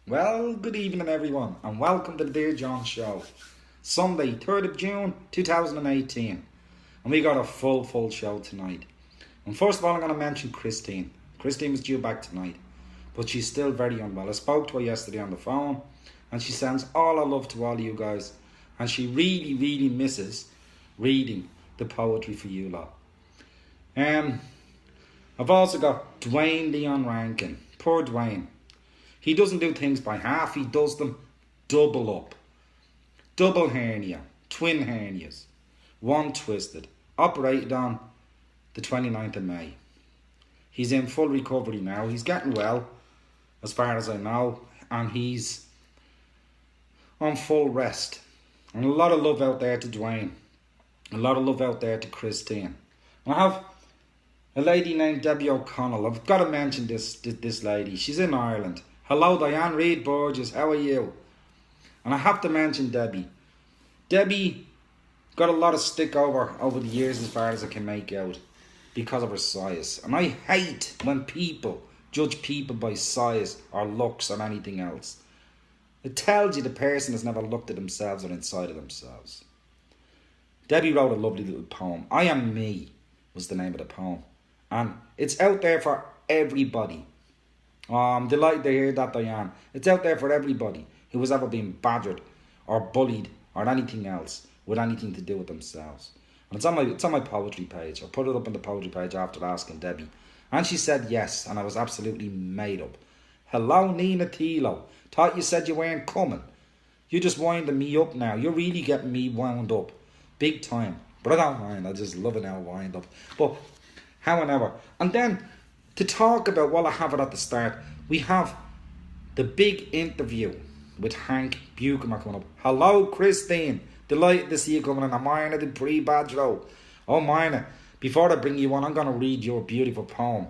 Well, good evening everyone and welcome to the Dear John Show. Sunday, 3rd of June 2018. And we got a full show tonight. And first of all I'm going to mention Christine. Christine was due back tonight, but she's still very unwell. I spoke to her yesterday on the phone and she sends all her love to all of you guys. And she really misses reading the poetry for you lot. I've also got Dwayne Leon Rankin. Poor Dwayne. He doesn't do things by half, he does them double up. Double hernia, twin hernias, one twisted, operated on the 29th of May. He's in full recovery now, he's getting well, as far as I know, and he's on full rest. And a lot of love out there to Dwayne, a lot of love out there to Christine. And I have a lady named Debbie O'Connell. I've got to mention this lady, she's in Ireland. Hello Diane Reid Borges, how are you? And I have to mention Debbie. Debbie got a lot of stick over the years as far as I can make out because of her size. And I hate when people judge people by size or looks or anything else. It tells you the person has never looked at themselves or inside of themselves. Debbie wrote a lovely little poem. I Am Me was the name of the poem. And it's out there for everybody. Oh, I'm delighted to hear that, Diane. It's out there for everybody who has ever been badgered or bullied or anything else with anything to do with themselves. And it's on my poetry page. I put it up on the poetry page after asking Debbie. And she said yes, and I was absolutely made up. Hello, Nina Tilo. Thought you said you weren't coming. You're just winding me up now. You're really getting me wound up. Big time. But I don't mind. I just love it now, wind up. But however, and then to talk about what I have it at the start, we have the big interview with Hank Buchanan coming up. Hello, Christine. Delighted to see you coming in. I'm Marna, the pre-badge row. Oh, Marna, before I bring you on, I'm going to read your beautiful poem,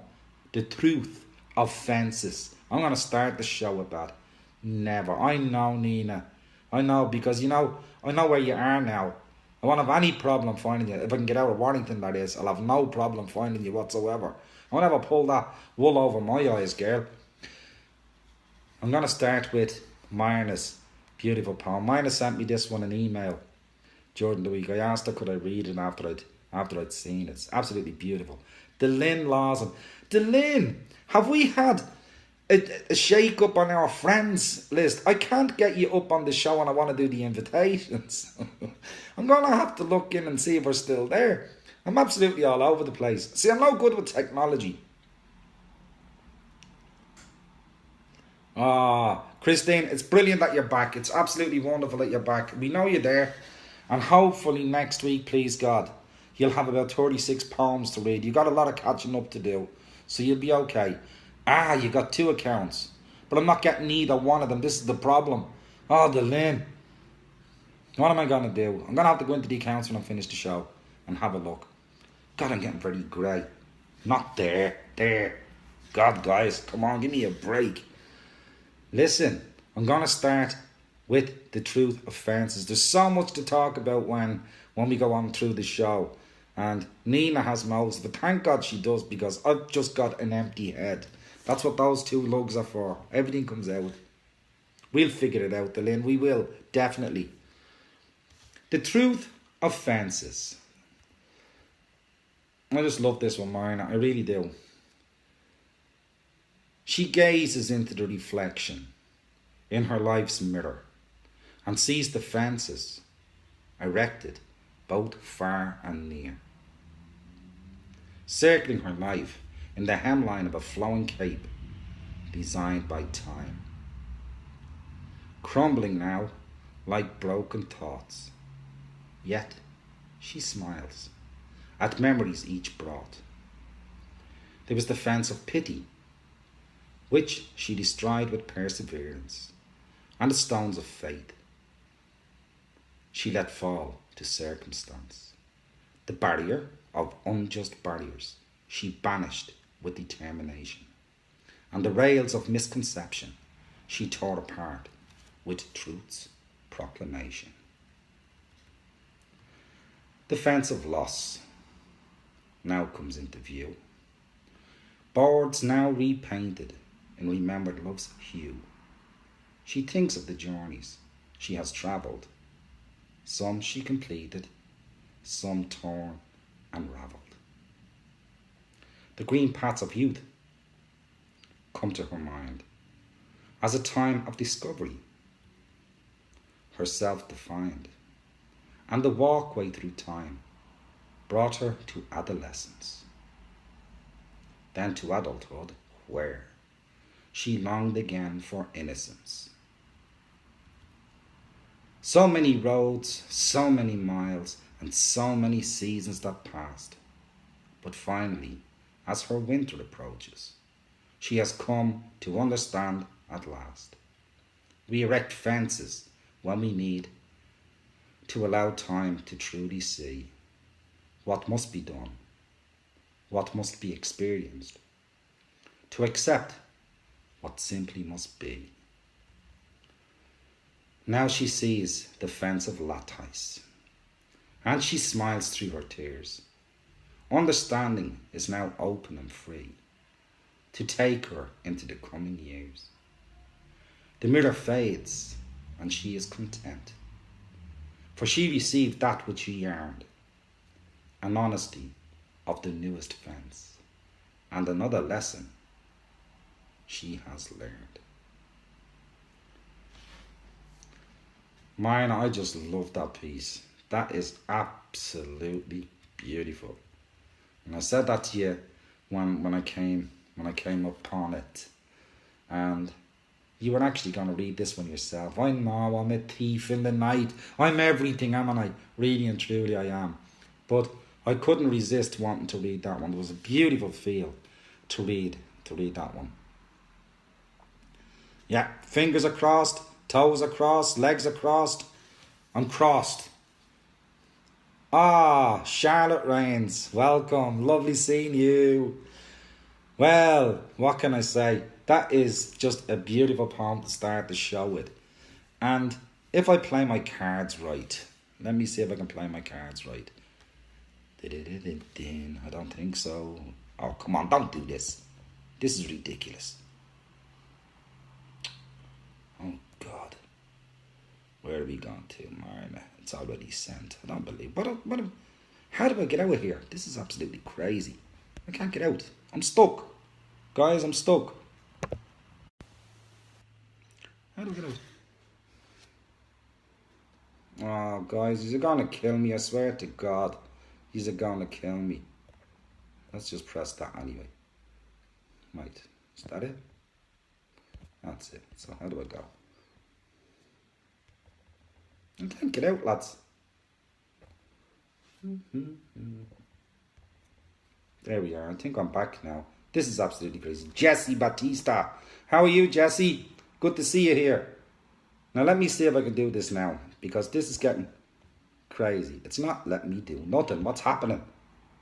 The Truth of Fences. I'm going to start the show with that. Never. I know, Nina. I know, because, I know where you are now. I won't have any problem finding you. If I can get out of Warrington, that is, I'll have no problem finding you whatsoever. I won't ever pull that wool over my eyes, girl. I'm going to start with Marna's beautiful poem. Marna sent me this one in email during the week. I asked her could I read it after I'd seen it. It's absolutely beautiful. Delyn Lawson. Delyn, have we had a shake up on our friends list? I can't get you up on the show and I want to do the invitations. I'm going to have to look in and see if we're still there. I'm absolutely all over the place. See, I'm no good with technology. Christine, it's brilliant that you're back. It's absolutely wonderful that you're back. We know you're there. And hopefully next week, please God, you'll have about 36 poems to read. You've got a lot of catching up to do. So you'll be okay. You got 2 accounts. But I'm not getting either one of them. This is the problem. Oh, Delyn. What am I going to do? I'm going to have to go into the accounts when I finish the show and have a look. God, I'm getting very grey. Not there. There. God, guys, come on, give me a break. Listen, I'm going to start with The Truth of Fences. There's so much to talk about when we go on through the show. And Nina has most of it. Thank God she does, because I've just got an empty head. That's what those 2 lugs are for. Everything comes out. We'll figure it out, Delyn. We will, definitely. The Truth of Fences. I just love this one, Marna. I really do. She gazes into the reflection in her life's mirror and sees the fences erected both far and near, circling her life in the hemline of a flowing cape designed by time, crumbling now like broken thoughts. Yet she smiles at memories each brought. There was the fence of pity, which she destroyed with perseverance, and the stones of faith she let fall to circumstance. The barrier of unjust barriers she banished with determination, and the rails of misconception she tore apart with truth's proclamation. The fence of loss now comes into view. Boards now repainted in remembered love's hue. She thinks of the journeys she has travelled. Some she completed, some torn and ravelled. The green paths of youth come to her mind as a time of discovery, herself defined, and the walkway through time brought her to adolescence, then to adulthood, where she longed again for innocence. So many roads, so many miles, and so many seasons that passed. But finally, as her winter approaches, she has come to understand at last. We erect fences when we need to allow time to truly see what must be done, what must be experienced, to accept what simply must be. Now she sees the fence of lattice, and she smiles through her tears. Understanding is now open and free to take her into the coming years. The mirror fades, and she is content, for she received that which she yearned, an honesty of the newest fence, and another lesson she has learned. Mine, I just love that piece. That is absolutely beautiful. And I said that to you when I came upon it. And you were actually going to read this one yourself. I know I'm a thief in the night. I'm everything, am I? Really and truly I am. But I couldn't resist wanting to read that one. There was a beautiful feel to read that one. Yeah, fingers are crossed, toes are crossed, legs are crossed. I'm crossed. Ah, Charlotte Rains, welcome. Lovely seeing you. Well, what can I say? That is just a beautiful poem to start the show with. And if I play my cards right, let me see if I can play my cards right. I don't think so. Oh, come on, don't do this. This is ridiculous. Oh, God. Where are we going to, Marna? It's already sent. I don't believe. How do I get out of here? This is absolutely crazy. I can't get out. I'm stuck. Guys, I'm stuck. How do I get out? Oh, guys, he's going to kill me. I swear to God. He's going to kill me. Let's just press that anyway. Right. Is that it? That's it. So how do I go? I can't get out, lads. There we are. I think I'm back now. This is absolutely crazy. Jesse Batista. How are you, Jesse? Good to see you here. Now let me see if I can do this now, because this is getting crazy. It's not letting me do nothing. What's happening?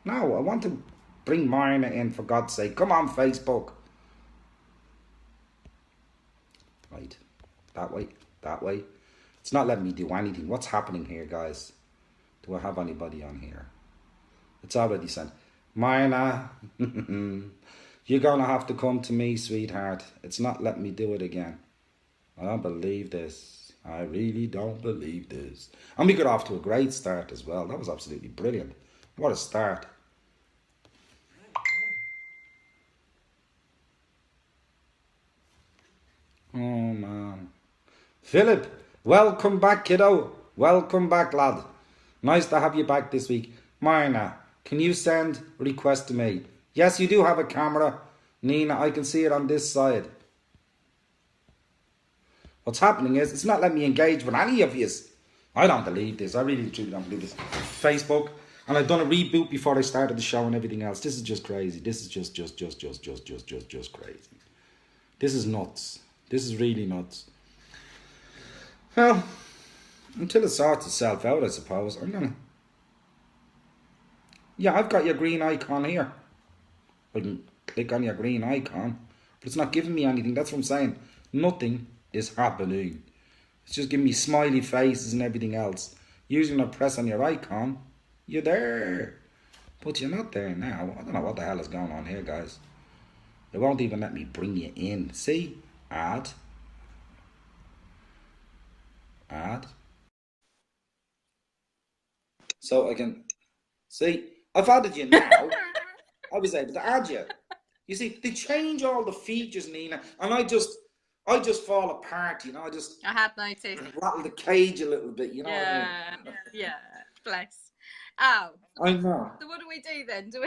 No, I want to bring Marna in, for God's sake. Come on, Facebook. Right. That way. That way. It's not letting me do anything. What's happening here, guys? Do I have anybody on here? It's already sent. Marna, you're going to have to come to me, sweetheart. It's not letting me do it again. I don't believe this. I really don't believe this. And we got off to a great start as well. That was absolutely brilliant. What a start. Oh, man. Philip, welcome back, kiddo. Welcome back, lad. Nice to have you back this week. Marna, can you send a request to me? Yes, you do have a camera. Nina, I can see it on this side. What's happening is, it's not letting me engage with any of you. I don't believe this. I really truly don't believe this. Facebook. And I've done a reboot before I started the show and everything else. This is just crazy. This is just crazy. This is nuts. This is really nuts. Well, until it sorts itself out, I suppose. I'm gonna... Yeah, I've got your green icon here. I can click on your green icon. But it's not giving me anything. That's what I'm saying. Nothing is happening. It's just giving me smiley faces and everything else. Usually when I press on your icon, you're there. But you're not there now. I don't know what the hell is going on here, guys. It won't even let me bring you in. See? Add. Add. So I can see. I've added you now. I was able to add you. You see, they change all the features, Nina, and I just fall apart. You know, I just I had noticed. rattle the cage a little bit. You know what I mean? Yeah. Bless. Oh. I know. So what do we do then? Do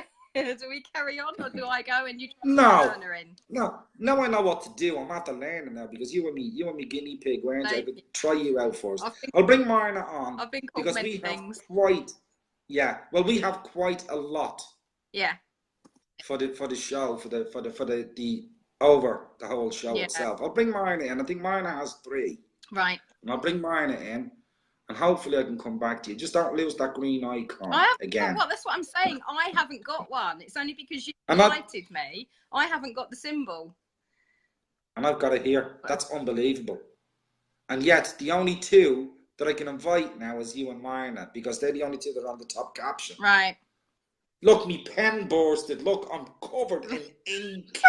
we carry on, or do I go and you try No. Myrna in? No. Now I know what to do. I'm at the learning now because you and me guinea pig, weren't you? I could try you out first. I'll bring Myrna on I've been called because many we things. have quite. Yeah. Well, we have quite a lot. Yeah. For the show, for the over the whole show Yeah. itself. I'll bring Myrna in. I think Myrna has 3. Right. And I'll bring Myrna in, and hopefully I can come back to you. Just don't lose that green icon again. Well, that's what I'm saying. I haven't got one. It's only because you invited me. I haven't got the symbol. And I've got it here. That's unbelievable. And yet, the only 2 that I can invite now is you and Myrna, because they're the only 2 that are on the top caption. Right. Look, me pen bursted. Look, I'm covered in ink.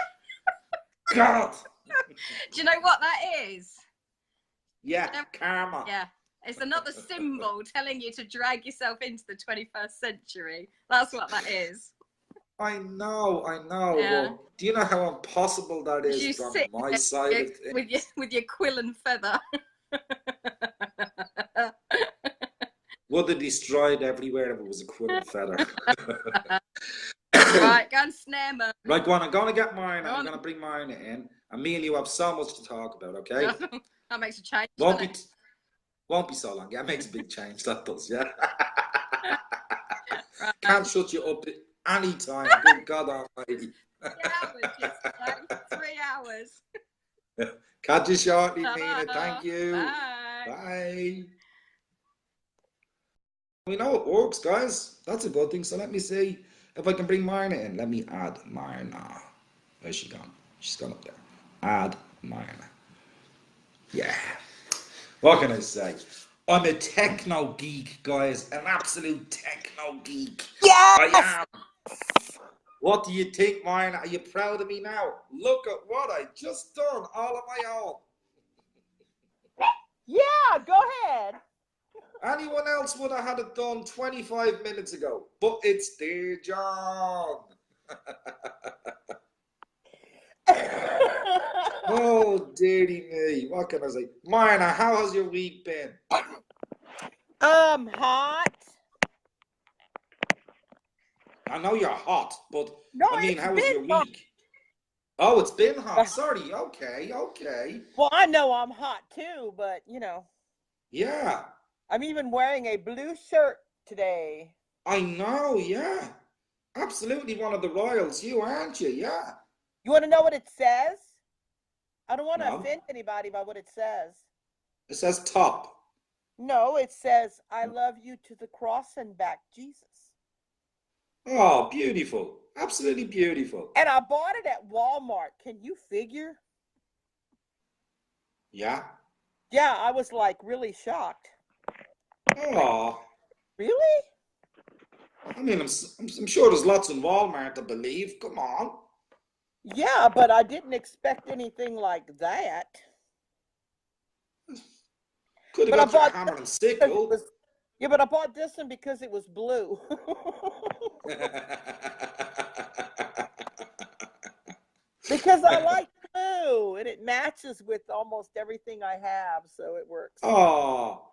God. Do you know what that is? Yeah, karma. Yeah. It's another symbol telling you to drag yourself into the 21st century. That's what that is. I know. Yeah. Well, do you know how impossible that is from my side of things? With your quill and feather. Would have destroyed everywhere if it was a quill and feather. Right, go and snare me. Right, go on. I'm going to get Myrna. I'm going to bring Myrna in. And me and you have so much to talk about, okay? That makes a change. Won't be so long. Yeah, it makes a big change. That does, yeah. Right. Can't shut you up any time. Good God Almighty. 3 hours, 3 hours. Catch you shortly, Nina. Thank you. Bye. Bye. We know it works, guys. That's a good thing. So let me see if I can bring Myrna in. Let me add Myrna. Where's she gone? She's gone up there. Add Myrna. Yeah. What can I say? I'm a techno geek, guys. An absolute techno geek. Yes! I am. What do you think, Myrna? Are you proud of me now? Look at what I just done all on my own. Yeah, go ahead. Anyone else would have had it done 25 minutes ago. But it's dear John. Oh, dearie me. What can I say? Myrna, how has your week been? Hot. I know you're hot, but No, I mean, how was your hot. week? Oh, it's been hot. Sorry. Okay. Well, I know I'm hot too, but you know. Yeah. I'm even wearing a blue shirt today. I know, yeah. Absolutely one of the royals, you, aren't you? Yeah. You want to know what it says? I don't want to offend anybody by what it says. It says top. No, it says, I love you to the cross and back, Jesus. Oh, beautiful. Absolutely beautiful. And I bought it at Walmart. Can you figure? Yeah. Yeah, I was like really shocked. Oh. Really? I mean, I'm sure there's lots in Walmart, I believe. Come on. Yeah, but I didn't expect anything like that. Could have got a hammer and sickle. Yeah, but I bought this one because it was blue. Because I like blue, and it matches with almost everything I have, so it works. Oh.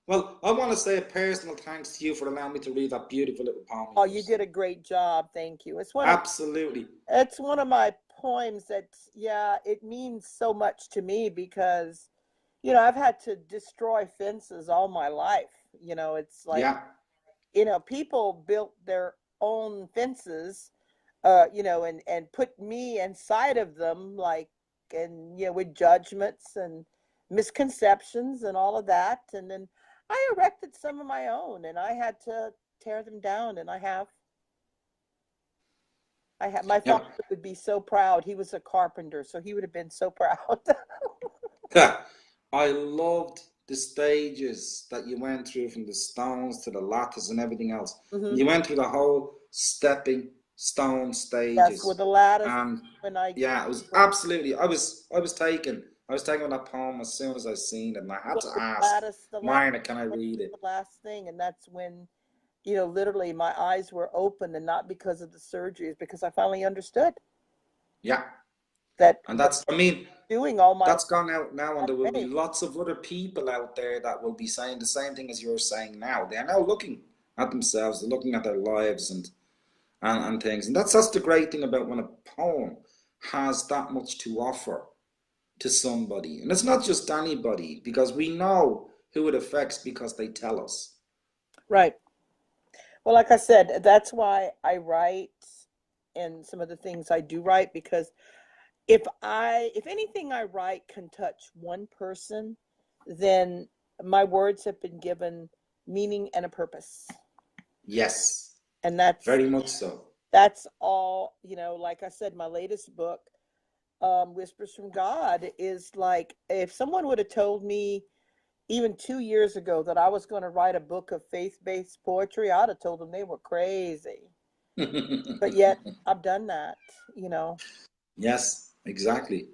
Well, I want to say a personal thanks to you for allowing me to read that beautiful little poem. Oh, you did a great job. Thank you. It's Absolutely. It's one of my poems that, yeah, it means so much to me because, you know, I've had to destroy fences all my life. You know, it's like, you know, people built their own fences, you know, and put me inside of them, like, and, you know, with judgments and misconceptions and all of that. And then I erected some of my own, and I had to tear them down, and I have. My father would be so proud. He was a carpenter, so he would have been so proud. I loved the stages that you went through, from the stones to the lattice and everything else. Mm-hmm. You went through the whole stepping stone Yes, with stages, the lattice. and When I yeah, it was absolutely. I was taken with that poem as soon as I seen it, and I had to ask the lattice Marna, can I was read it? the last thing, and that's when, you know, literally my eyes were open, and not because of the surgeries, because I finally understood Yeah, that and that's, I mean, doing all my that's gone out now, and there will be way. lots of other people out there that will be saying the same thing as you're saying now. They're now looking at themselves, they're looking at their lives and things. And that's the great thing about when a poem has that much to offer to somebody. And it's not just anybody, because we know who it affects because they tell us. Right. Well, like I said, that's why I write, and some of the things I do write, because if anything I write can touch one person, then my words have been given meaning and a purpose. Yes, And that's very much so. that's all, you know, like I said, my latest book, Whispers from God, is like, if someone would have told me even 2 years ago that I was going to write a book of faith-based poetry, I'd have told them they were crazy. But yet I've done that, you know. Yes, exactly.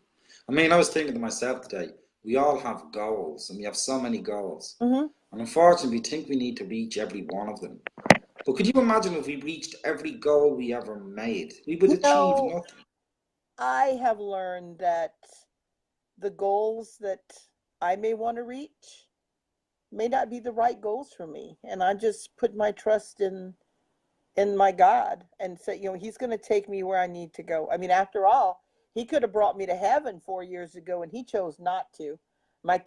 I mean, I was thinking to myself today, we all have goals, and we have so many goals. Mm-hmm. And unfortunately, we think we need to reach every one of them. But could you imagine if we reached every goal we ever made? We would You achieve know, nothing. I have learned that the goals that I may want to reach may not be the right goals for me, and I just put my trust in my God and say, you know, He's going to take me where I need to go. I mean, after all, He could have brought me to heaven 4 years ago, and He chose not to.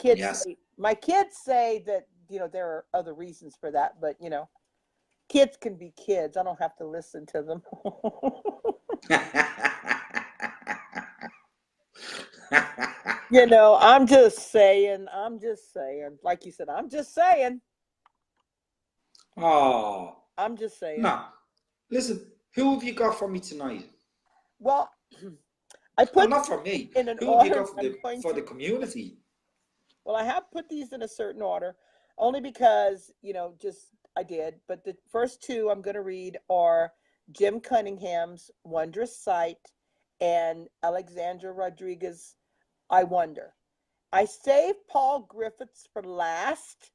Yes. My kids say that, you know, there are other reasons for that, but you know, kids can be kids. I don't have to listen to them. You know, I'm just saying. I'm just saying. Like you said, I'm just saying. Oh, I'm just saying. no. Listen, who have you got for me tonight? Well, I Oh, put not for me. in an Who have you order. got I'm going for to. the community? Well, I have put these in a certain order, only because, you know, just I did. But the first two I'm going to read are Jim Cunningham's Wondrous Sight and Alexandra Rodriguez' I Wonder. I saved Paul Griffiths for last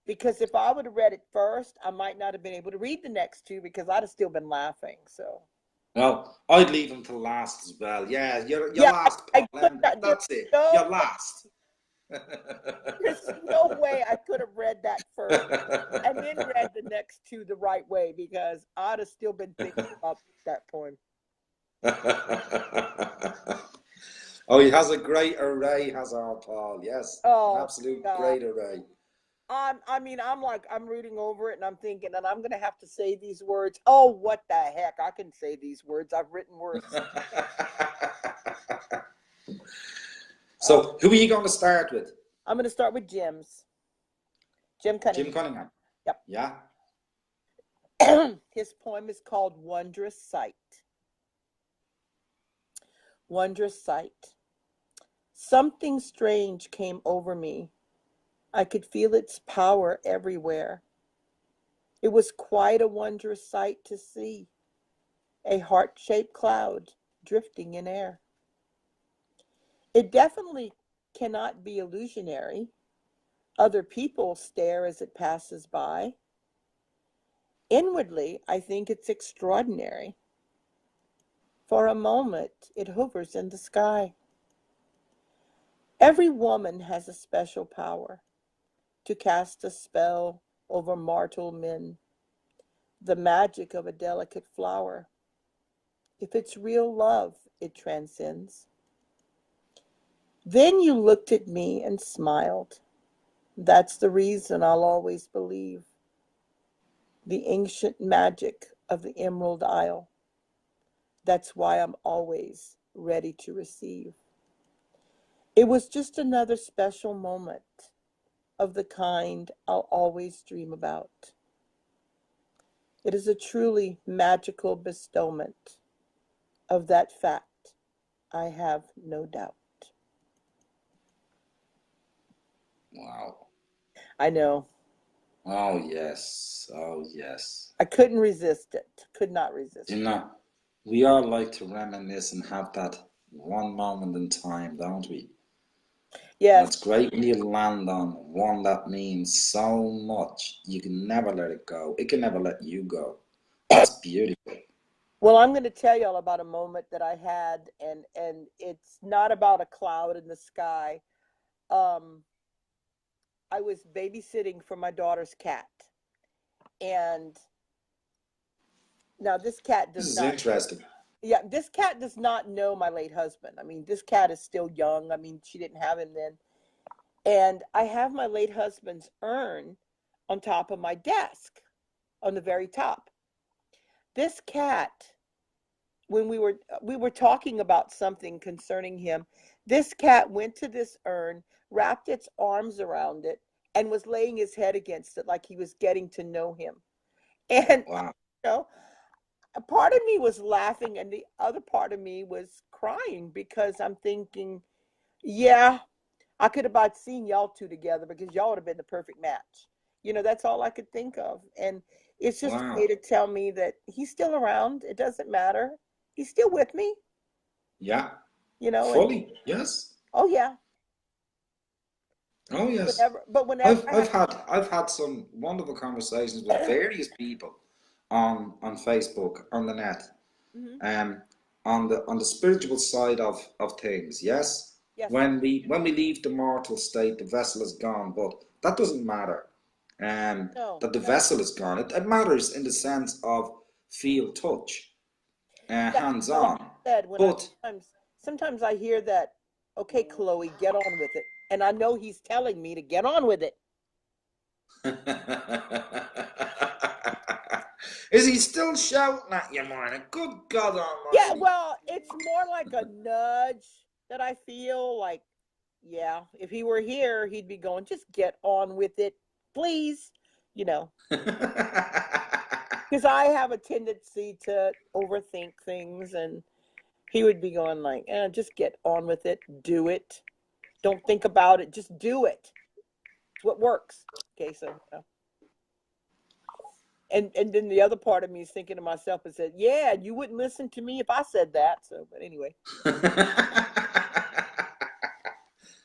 because if I would have read it first, I might not have been able to read the next two because I'd have still been laughing. So Well, I'd leave them to last as well. Yeah, you're yeah, last, I Paul. could not. That's it. No, You're last. there's no way I could have read that first and then read the next two the right way because I'd have still been thinking about that poem. Oh, he has a great array, has our Paul. Yes, an Oh absolute God. great array. I mean, I'm reading over it and I'm thinking, and I'm going to have to say these words. Oh, what the heck? I can say these words. I've written worse. Uh, So, who are you going to start with? I'm going to start with Jim's. Jim Jim Cunningham. Cunningham. Yep. Yeah. His poem is called Wondrous Sight. Wondrous Sight. Something strange came over me. I could feel its power everywhere. It was quite a wondrous sight to see. A heart-shaped cloud drifting in air. It definitely cannot be illusionary. Other people stare as it passes by. Inwardly, I think it's extraordinary. For a moment, it hovers in the sky. Every woman has a special power to cast a spell over mortal men, the magic of a delicate flower. If it's real love, it transcends. Then you looked at me and smiled. That's the reason I'll always believe. The ancient magic of the Emerald Isle. That's why I'm always ready to receive. It was just another special moment of the kind I'll always dream about. It is a truly magical bestowment. Of that fact, I have no doubt. Wow. I know. Oh, yes. Oh, yes. I couldn't resist it. Could not resist You it. know, We all like to reminisce and have that one moment in time, don't we? And Yes. it's great when you land on one that means so much. You can never let it go. It can never let you go. That's beautiful. Well, I'm going to tell y'all about a moment that I had, and it's not about a cloud in the sky. Um, I was babysitting for my daughter's cat, and now this cat This does is not. interesting. Yeah, this cat does not know my late husband. I mean, this cat is still young. I mean, she didn't have him then. And I have my late husband's urn on top of my desk, on the very top. This cat, when we were talking about something concerning him, this cat went to this urn, wrapped its arms around it, and was laying his head against it like he was getting to know him. And Wow. you know, a part of me was laughing and the other part of me was crying because I'm thinking, yeah, I could have about seen y'all two together because y'all would have been the perfect match. That's all I could think of. And it's just a way Wow. to tell me that he's still around. It doesn't matter. He's still with me, Yeah. and Fully. Yes. oh yeah. Oh yes. But whenever I've I I've have had I've had some wonderful conversations with various people on Facebook, on the net, Mhm. um, on the spiritual side of things. Yes, Yes. when we leave the mortal state, the vessel is gone, but that doesn't matter. No, That the no. vessel is gone. It matters in the sense of feel, touch, Yeah. hands Well, like on. I said, when I But sometimes I hear that, okay, Chloe, get on with it. And I know he's telling me to get on with it. is he still shouting at you, man? Good God Yeah, Almighty! well, it's more like a nudge that I feel like, yeah, if he were here, he'd be going, just get on with it, please. You know, because I have a tendency to overthink things, and he would be going like, just get on with it, do it. Don't think about it, just do it. It's what works. Okay, so and then the other part of me is thinking to myself and said, yeah, you wouldn't listen to me if I said that. So, but anyway.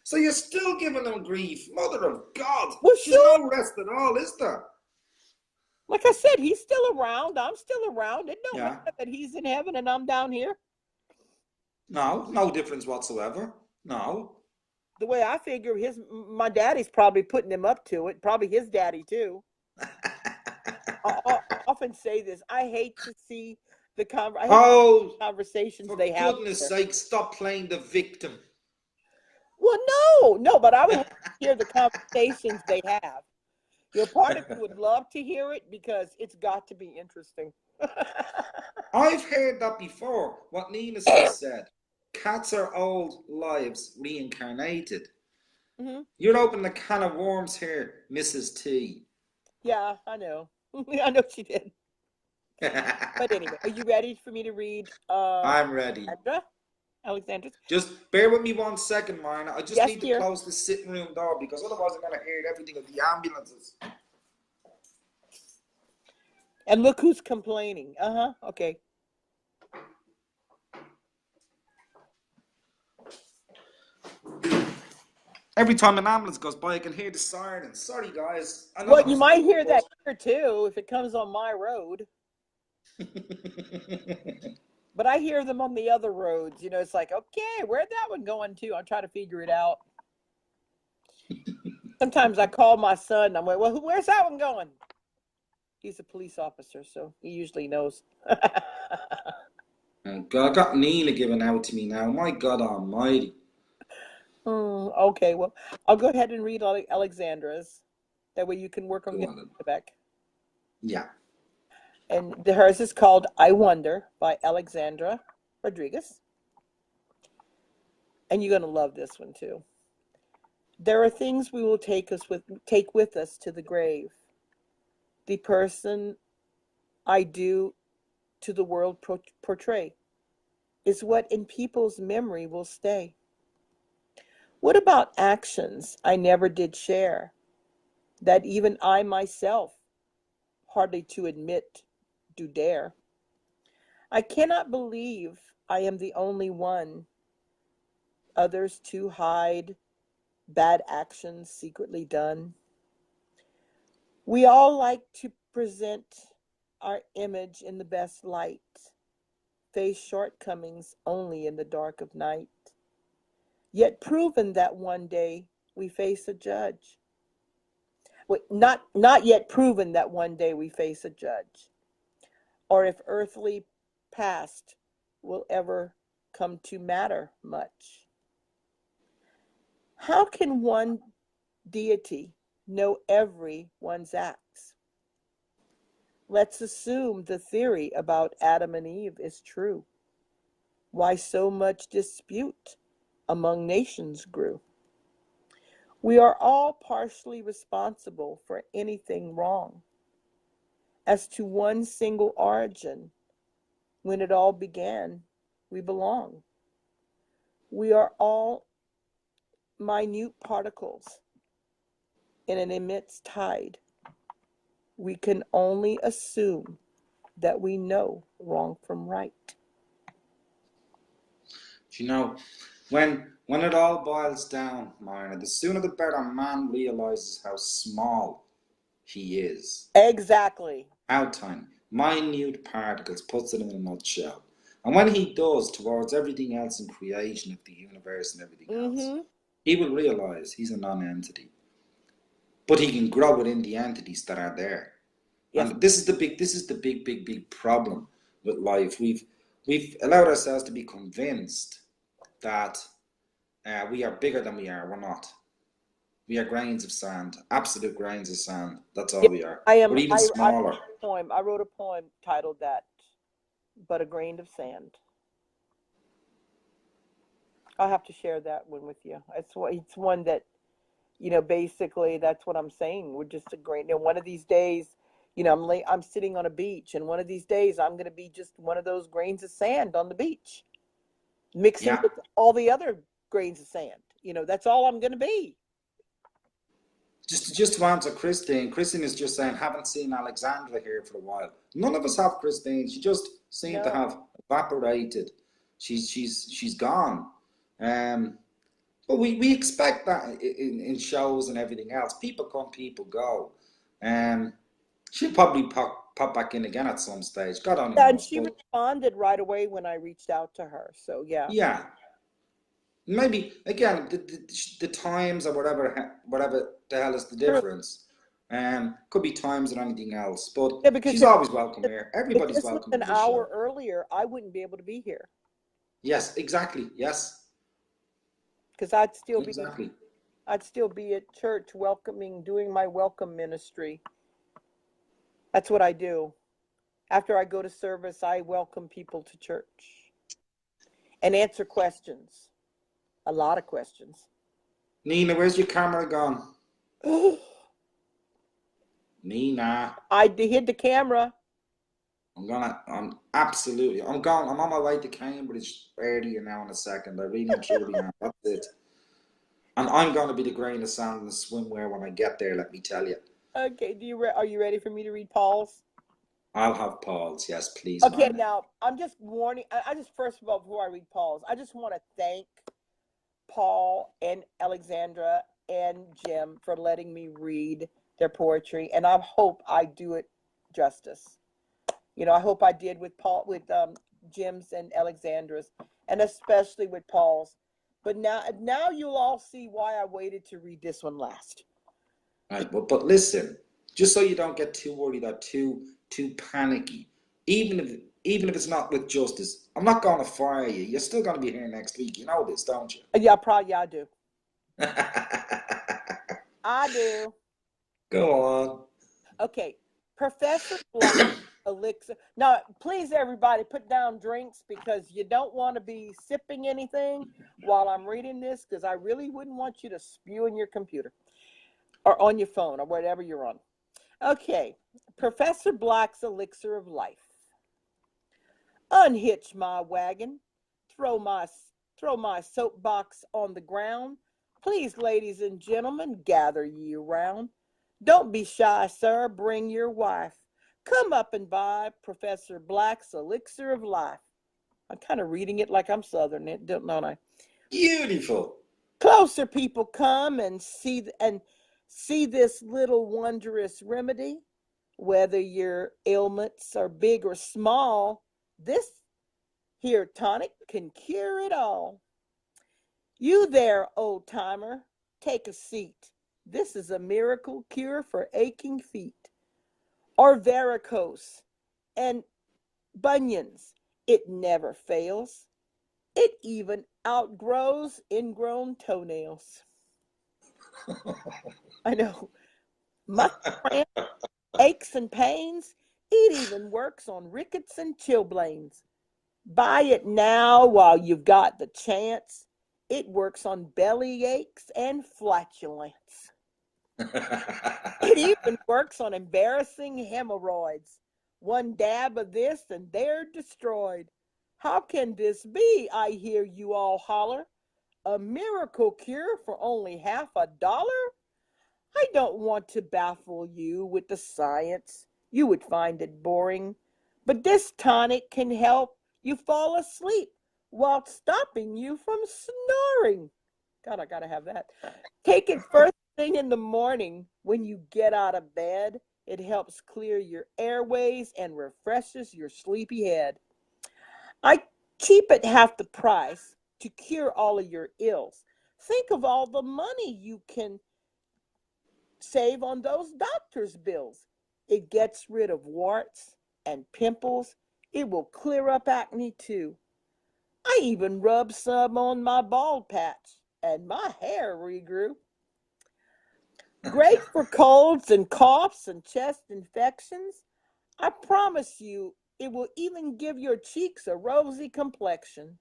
So you're still giving him grief, Mother of God. Well, There's sure. no rest at all, is there? Like I said, he's still around. I'm still around. It don't Yeah. matter that he's in heaven and I'm down here. No, no difference whatsoever. No. The way I figure, my daddy's probably putting him up to it. Probably his daddy too. I often say this. I hate to see I hate Oh, the conversations for they have goodness there. sake, stop playing the victim. Well, no, but I would like to hear the conversations they have. Part of me would love to hear it because it's got to be interesting. I've heard that before. What Nemus has said. Cats are old lives reincarnated. Hmm. You're opening a can of worms here, Mrs. T. Yeah, I know. I know she did. But anyway, are you ready for me to read I'm ready. Alexandra's? Just bear with me 1 second, Marna. I just Yes, need to dear. close the sitting room door because otherwise I'm going to hear everything of the ambulances. And look who's complaining. Uh-huh. Okay. Every time an ambulance goes by, I can hear the siren. Sorry, guys. I know Well, that you wasn't might you, hear that here too if it comes on my road. but. But I hear them on the other roads. It's like, okay, where'd that one going to? I'm trying to figure it out. Sometimes I call my son. I'm like, well, where's that one going? He's a police officer, so he usually knows. Oh God, I got Neela given out to me now. My God Almighty. Okay, well, I'll go ahead and read Alexandra's. That way you can work on Go getting on then. it back. Yeah. And hers is called I Wonder by Alexandra Rodriguez. And you're going to love this one too. There are things we will take with us to the grave. The person I do to the world portray is what in people's memory will stay. What about actions I never did share that even I myself hardly to admit do dare? I cannot believe I am the only one. Others to hide bad actions secretly done. We all like to present our image in the best light, face shortcomings only in the dark of night, yet proven that one day we face a judge. Wait, not yet proven that one day we face a judge, or if earthly past will ever come to matter much. How can one deity know everyone's acts? Let's assume the theory about Adam and Eve is true. Why so much dispute among nations grew? We are all partially responsible for anything wrong. As to one single origin, when it all began, we belong. We are all minute particles in an immense tide. We can only assume that we know wrong from right. You know, when it all boils down, Marna, the sooner the better man realizes how small he is. Exactly. How tiny. Minute particles, puts it in a nutshell. And when he does towards everything else in creation of the universe and everything else, he will realize he's a non-entity. But he can grow within the entities that are there. Yes. And this is the big problem with life. We've allowed ourselves to be convinced that we are bigger than we are. We're not. We are grains of sand, absolute grains of sand. That's all we are. We're even smaller. I wrote a poem titled that, But a Grain of Sand. I'll have to share that one with you. It's one that, basically that's what I'm saying. We're just a grain. One of these days, I'm sitting on a beach, and one of these days I'm going to be just one of those grains of sand on the beach, mixing with all the other grains of sand. That's all I'm going to be. Just to answer Christine. Christine is just saying, haven't seen Alexandra here for a while. None of us have, Christine. She just seemed to have evaporated. She's gone. But we expect that in shows and everything else. People come, people go. She'll probably pop back in again at some stage. God only knows. And she responded right away when I reached out to her. So yeah. Yeah. Maybe again the times or whatever the hell is the difference. Could be times or anything else, but she's always welcome here. Everybody's welcome. An hour earlier, I wouldn't be able to be here. Yes, exactly. Yes. Because I'd still be at church doing my welcome ministry. That's what I do. After I go to service, I welcome people to church and answer questions. A lot of questions. Nina, where's your camera gone? Nina. I hid the camera. I'm on my way to Cambridge earlier now in a second. I really and truly am. That's it. And I'm going to be the grain of sand in the swimwear when I get there, let me tell you. Okay, are you ready for me to read Paul's? I'll have Paul's, yes, please. Okay, now, I'm just warning. First of all, before I read Paul's, I just want to thank Paul and Alexandra and Jim for letting me read their poetry, and I hope I do it justice. I hope I did with Jim's and Alexandra's, and especially with Paul's. But now you'll all see why I waited to read this one last. Right, but listen, just so you don't get too worried or too panicky, even if it's not with justice, I'm not going to fire you. You're still going to be here next week. You know this, don't you? Yeah, probably. Yeah, I do. I do. Go on. Okay, Professor Black Elixir. Now, please, everybody, put down drinks because you don't want to be sipping anything while I'm reading this, because I really wouldn't want you to spew in your computer or on your phone or whatever you're on. Okay, Professor Black's Elixir of Life. Unhitch my wagon, throw my soapbox on the ground. Please, ladies and gentlemen, gather ye around. Don't be shy, sir, bring your wife. Come up and buy Professor Black's Elixir of Life. I'm kind of reading it like I'm Southern, don't I? Beautiful. Closer, people, come and see this little wondrous remedy. Whether your ailments are big or small, this here tonic can cure it all. You there, old timer, take a seat. This is a miracle cure for aching feet or varicose and bunions. It never fails. It even outgrows ingrown toenails. I know. Muscle cramps, aches and pains. It even works on rickets and chilblains. Buy it now while you've got the chance. It works on belly aches and flatulence. It even works on embarrassing hemorrhoids. One dab of this and they're destroyed. How can this be, I hear you all holler? A miracle cure for only $50? I don't want to baffle you with the science. You would find it boring. But this tonic can help you fall asleep while stopping you from snoring. God, I gotta have that. Take it first thing in the morning when you get out of bed. It helps clear your airways and refreshes your sleepy head. I keep it half the price to cure all of your ills. Think of all the money you can save on those doctor's bills. It gets rid of warts and pimples. It will clear up acne too. I even rubbed some on my bald patch and my hair regrew. Great for colds and coughs and chest infections. I promise you, it will even give your cheeks a rosy complexion.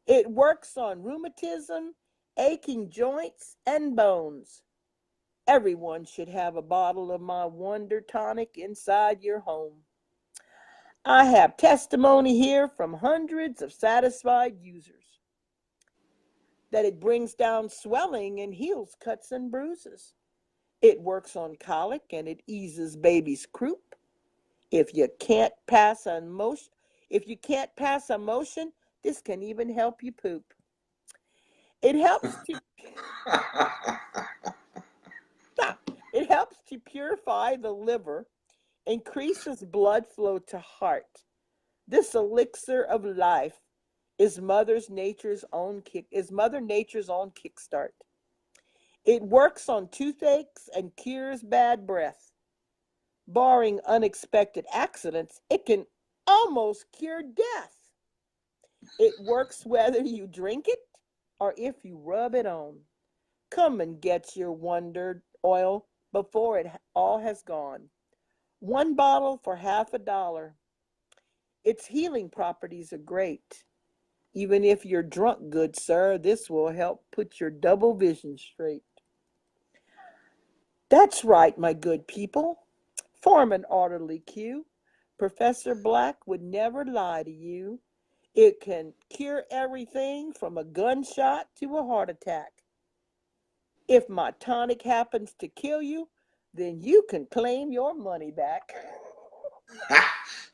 It works on rheumatism, aching joints, and bones. Everyone should have a bottle of my Wonder Tonic inside your home. I have testimony here from hundreds of satisfied users that it brings down swelling and heals cuts and bruises. It works on colic and it eases baby's croup. If you can't pass a motion, this can even help you poop. It helps to purify the liver, increases blood flow to heart. This elixir of life is Mother Nature's own kickstart. It works on toothaches and cures bad breath. Barring unexpected accidents, it can almost cure death. It works whether you drink it or if you rub it on. Come and get your Wonder Oil before it all has gone. One bottle for $50. Its healing properties are great. Even if you're drunk, good sir, this will help put your double vision straight. That's right, my good people. Form an orderly queue. Professor Black would never lie to you. It can cure everything from a gunshot to a heart attack. If my tonic happens to kill you, then you can claim your money back.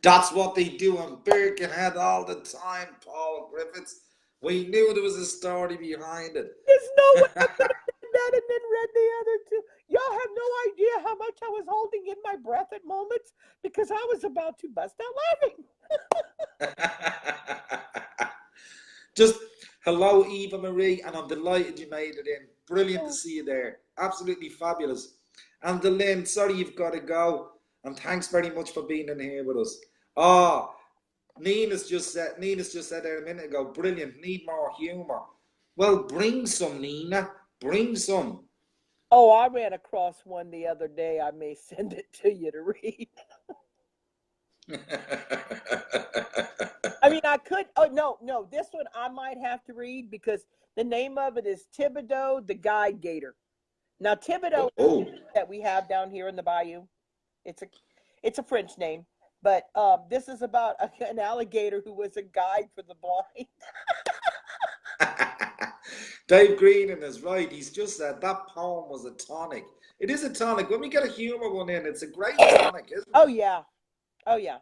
That's what they do on Birkenhead all the time, Paul Griffiths. We knew there was a story behind it. There's no way I could have said that and then read the other two. Y'all have no idea how much I was holding in my breath at moments because I was about to bust out laughing. Just hello, Eva Marie, and I'm delighted you made it in. Brilliant to see you there. Absolutely fabulous. And Lynn, sorry you've got to go. And thanks very much for being in here with us. Nina's just said there a minute ago, brilliant, need more humour. Well, bring some, Nina. Bring some. Oh, I ran across one the other day. I may send it to you to read. I mean, I could. Oh, no. This one I might have to read because the name of it is Thibodeau the Guide Gator. Now, Thibodeau that we have down here in the bayou. It's a French name, but this is about an alligator who was a guide for the blind. Dave Greenan is right. He's just said that poem was a tonic. It is a tonic. When we get a humour one in, it's a great tonic, isn't it? Oh, yeah. Oh yeah.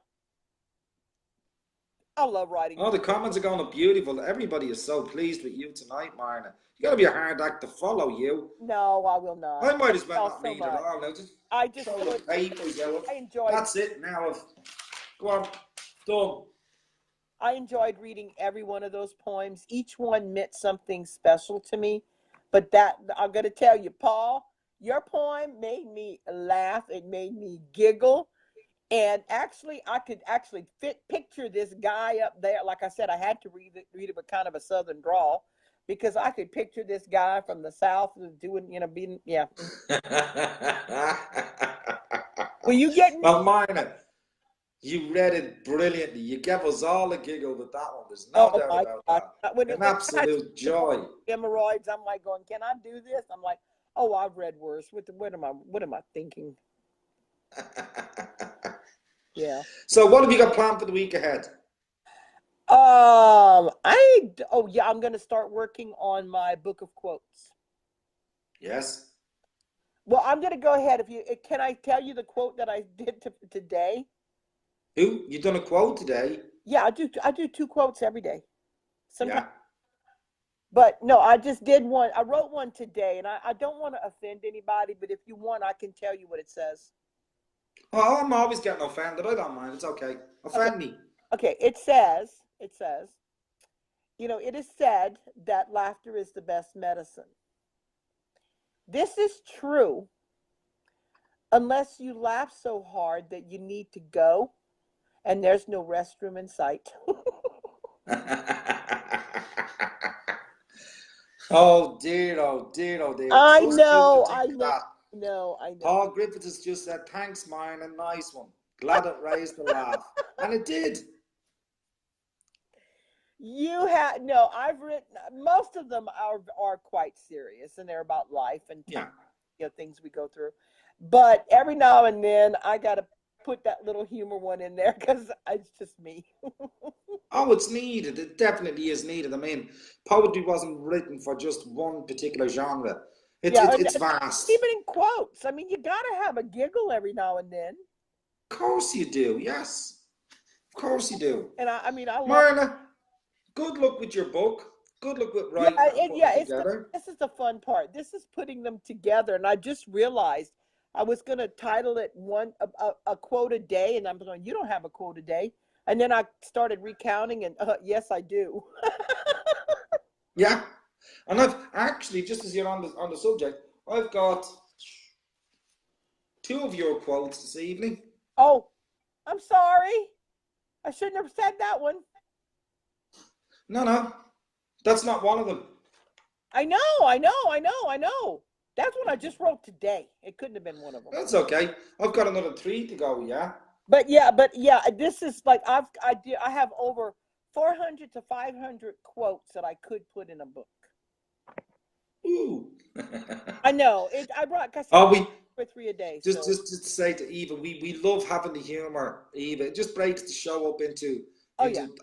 I love writing. Oh, the comments are going up beautiful. Everybody is so pleased with you tonight, Marna. You got to be a hard act to follow you. No, I will not. I might as well not So read much. it all now. Just I just throw the papers out. I enjoyed. That's it now. Go on, done. I enjoyed reading every one of those poems. Each one meant something special to me. But that, I'm going to tell you, Paul, your poem made me laugh. It made me giggle. And actually, I could actually picture this guy up there. Like I said, I had to read it with kind of a southern drawl, because I could picture this guy from the South doing, being, yeah. Well, you get me? Well, Marna, you read it brilliantly. You gave us all a giggle with that one. There's no doubt about that. An absolute joy. Hemorrhoids. I'm like going, can I do this? I'm like, oh, I've read worse. What am I thinking? Yeah. So what have you got planned for the week ahead? I'm going to start working on my book of quotes. Yes. Well, I'm going to go ahead. Can I tell you the quote that I did today? Who? You done a quote today? Yeah, I do 2 quotes every day. Sometimes. Yeah. But no, I just did one. I wrote one today, and I don't want to offend anybody, but if you want, I can tell you what it says. Oh, I'm always getting offended. I don't mind. It's okay. Offend me. Okay, it says, it is said that laughter is the best medicine. This is true unless you laugh so hard that you need to go and there's no restroom in sight. Oh dear, oh dear, oh dear. I know. Paul Griffiths has just said, thanks, Marna, a nice one. Glad it raised the laugh. And it did. I've written, most of them are quite serious, and they're about life and things we go through. But every now and then I got to put that little humor one in there because it's just me. Oh, it's needed. It definitely is needed. I mean, poetry wasn't written for just one particular genre. It's vast. Even in quotes. I mean, you got to have a giggle every now and then. Of course you do. Yes. Of course you do. And I love Marna, good luck with your book. Good luck with writing together. This is the fun part. This is putting them together. And I just realized I was going to title it a quote a day. And I'm going, you don't have a quote a day. And then I started recounting, and yes, I do. Yeah. And I've actually, just as you're on the subject, I've got 2 of your quotes this evening. Oh, I'm sorry. I shouldn't have said that one. No. That's not one of them. I know. That's what I just wrote today. It couldn't have been one of them. That's okay. I've got another 3 to go, yeah? But yeah, this is like I have over 400 to 500 quotes that I could put in a book. Ooh. I know. I brought for 3 a day. Just to say to Eva, we love having the humor, Eva. It just breaks the show up into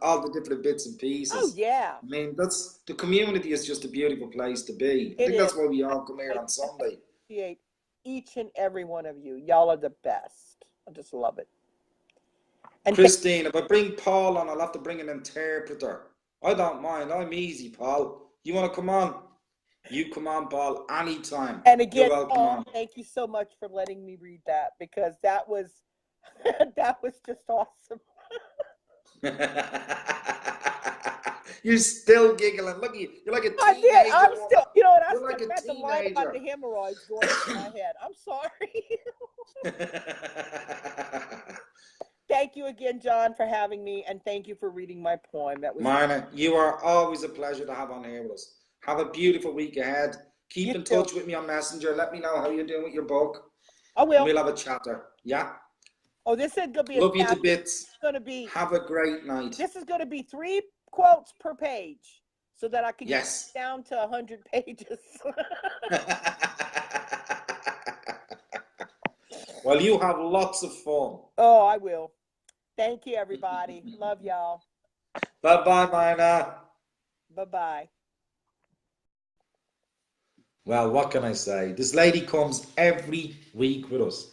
all the different bits and pieces. Oh yeah. I mean, the community is just a beautiful place to be. I think that's why we all come here on Sunday. Appreciate each and every one of you. Y'all are the best. I just love it. And Christine, if I bring Paul on, I'll have to bring an interpreter. I don't mind. I'm easy, Paul. You want to come on? You come on, Paul, anytime. And again, Paul, thank you so much for letting me read that, because that was just awesome. You're still giggling. Look, you're like a teenager. I'm still, I still like had to lie about the hemorrhoids going through my head. I'm sorry. Thank you again, John, for having me, and thank you for reading my poem. That was Marna, you are always a pleasure to have on here with us. Have a beautiful week ahead. Keep in touch with me on Messenger. Let me know how you're doing with your book. I will. And we'll have a chatter. Yeah. Oh, this is gonna be love you to bits. It's gonna be. Have a great night. This is gonna be 3 quotes per page, so that I can get down to 100 pages. Well, you have lots of fun. Oh, I will. Thank you, everybody. Love y'all. Bye-bye, Marna. Bye-bye. Well, what can I say? This lady comes every week with us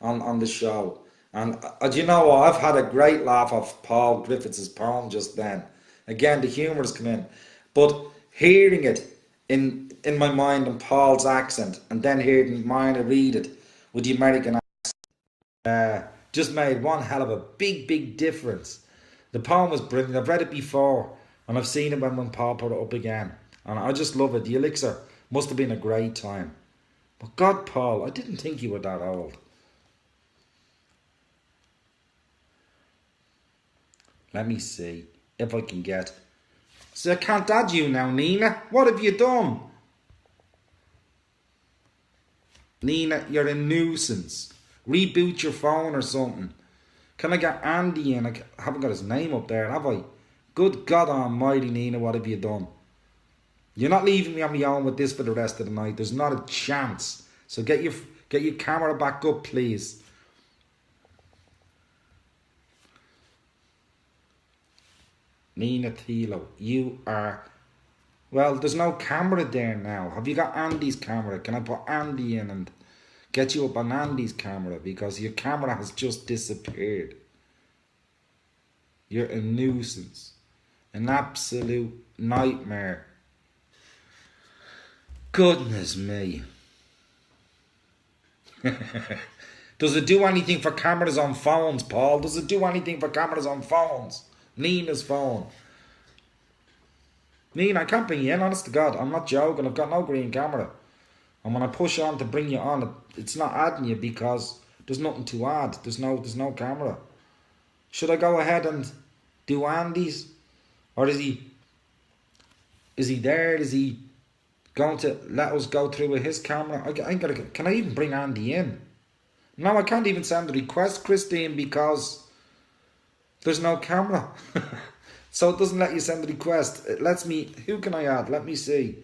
on the show. And do you know what? I've had a great laugh off Paul Griffiths' poem just then. Again, the humour has come in. But hearing it in my mind in Paul's accent and then hearing Marna read it with the American accent just made one hell of a big difference. The poem was brilliant. I've read it before and I've seen it when Paul put it up again. And I just love it. The Elixir must have been a great time. But God, Paul, I didn't think you were that old. Let me see if I can get... So I can't add you now, Nina. What have you done? Nina, you're a nuisance. Reboot your phone or something. Can I get Andy in? I haven't got his name up there, have I? Good God almighty, Nina, what have you done? You're not leaving me on my own with this for the rest of the night. There's not a chance. So get your camera back up, please. Nina Thilo, you are... Well, there's no camera there now. Have you got Andy's camera? Can I put Andy in and get you up on Andy's camera? Because your camera has just disappeared. You're a nuisance. An absolute nightmare. Goodness me. Does it do anything for cameras on phones, Paul? Does it do anything for cameras on phones? Nina's phone. Nina, I can't bring you in, honest to God. I'm not joking. I've got no green camera. And when I push on to bring you on, it's not adding you because there's nothing to add. There's no camera. Should I go ahead and do Andy's? Or is he there? Is he going to let us go through with his camera? Can I even bring Andy in? No, I can't even send a request, Christine, because there's no camera. So it doesn't let you send a request. It lets me... Who can I add? Let me see.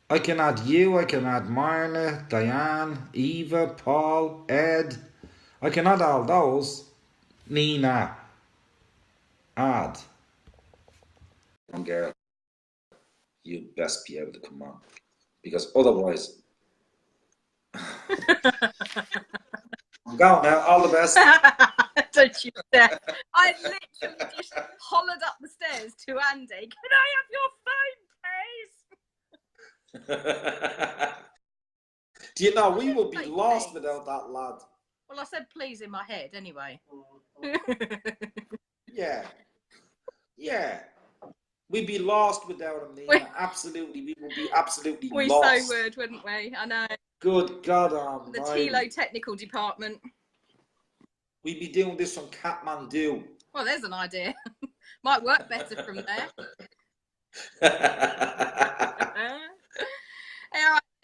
I can add you. I can add Marna, Diane, Eva, Paul, Ed. I can add all those. Nina. Add. Girl, you best be able to come on. Because otherwise... I'm going now. All the best. Don't you dare. I literally just hollered up the stairs to Andy. Can I have your phone, please? Do you know, we would be lost please without that lad. Well, I said please in my head anyway. Yeah. We'd be lost without him, Nina. Absolutely. We would be absolutely lost. We so would, wouldn't we? I know. Good God almighty. The Tilo technical department. We'd be doing this from Kathmandu. Well, there's an idea. Might work better from there.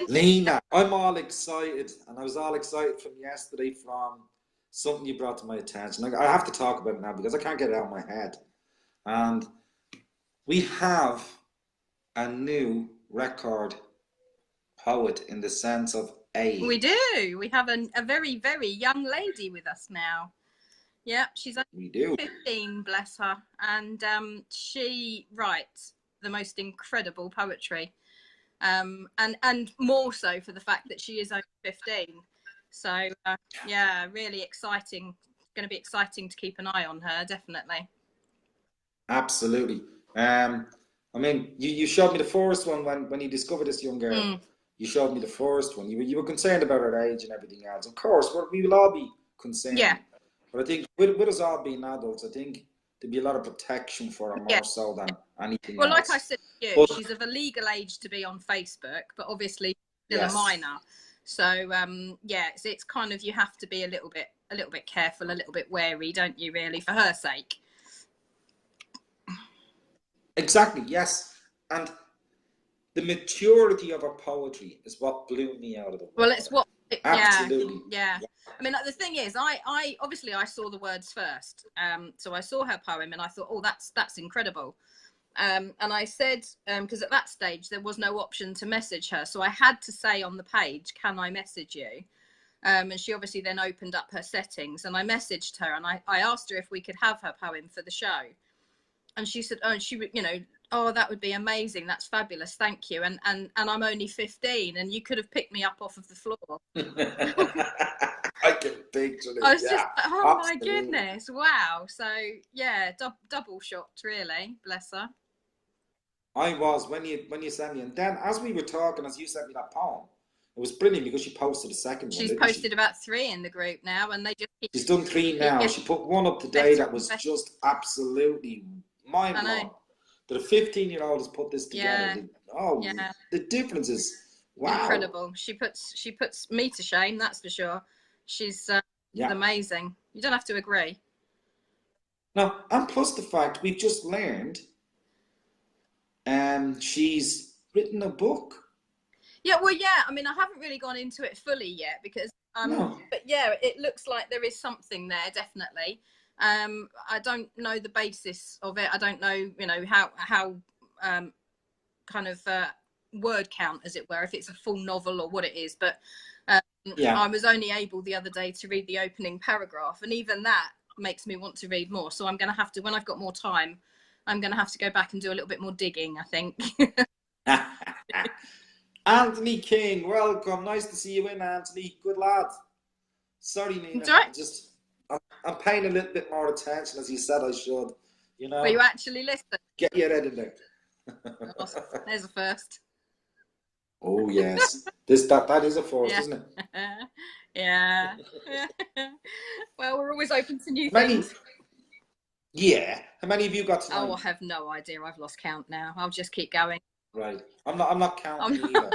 Nina, I'm all excited. And I was all excited from yesterday from something you brought to my attention. I have to talk about it now because I can't get it out of my head. And we have a new record poet in the sense of age. We do. We have a very, very young lady with us now. Yeah, she's only 15, bless her. And she writes the most incredible poetry. And more so for the fact that she is only 15. So, yeah, really exciting. It's going to be exciting to keep an eye on her, definitely. Absolutely. I mean, you showed me the first one when you discovered this young girl. You showed me the first one. You were concerned about her age and everything else. Of course, we will all be concerned. Yeah. But I think with us all being adults, I think there'd be a lot of protection for her more so than anything else. Well, like I said to you, she's of a legal age to be on Facebook, but obviously still a minor. So, yeah, it's kind of, you have to be a little bit careful, a little bit wary, don't you, really, for her sake. Exactly, yes. And the maturity of her poetry is what blew me out of the water. Well, it's what... Absolutely. Yeah. I mean, the thing is, I obviously I saw the words first. So I saw her poem and I thought, oh, that's incredible. And I said, because at that stage there was no option to message her, so I had to say on the page, can I message you? And she obviously then opened up her settings, and I messaged her and I asked her if we could have her poem for the show. And she said, oh, and she, you know, Oh, that would be amazing. That's fabulous. Thank you. And I'm only 15, and you could have picked me up off of the floor. I can picture it. I was just, Yeah, oh absolutely. my goodness, wow. So yeah, double shocked, really. Bless her. I was when you sent me, and then as we were talking, as you sent me that poem, it was brilliant because she posted a second one. She's posted about 3 in the group now, and they just she's done 3 now. She put one up today that was just absolutely mind blowing. That a 15-year-old has put this together. Yeah. The difference is wow. Incredible. She puts me to shame, that's for sure. She's amazing. You don't have to agree. No, and plus the fact we've just learned she's written a book. Yeah, well, yeah. I mean, I haven't really gone into it fully yet because, but yeah, it looks like there is something there, definitely. I don't know the basis of it. I don't know, how kind of word count, as it were, if it's a full novel or what it is. But I was only able the other day to read the opening paragraph, and even that makes me want to read more. So I'm going to have to, when I've got more time, I'm going to have to go back and do a little bit more digging, I think. Anthony King, welcome. Nice to see you in, Anthony. Good lad. Sorry, Nina. Right. I'm paying a little bit more attention, as you said I should. Will you actually listen? Get your head in there. There's a first. Oh yes, that is a first, isn't it? Yeah. Well, we're always open to new things. Yeah. How many have you got tonight? Oh, I have no idea. I've lost count now. I'll just keep going. Right. I'm not counting either.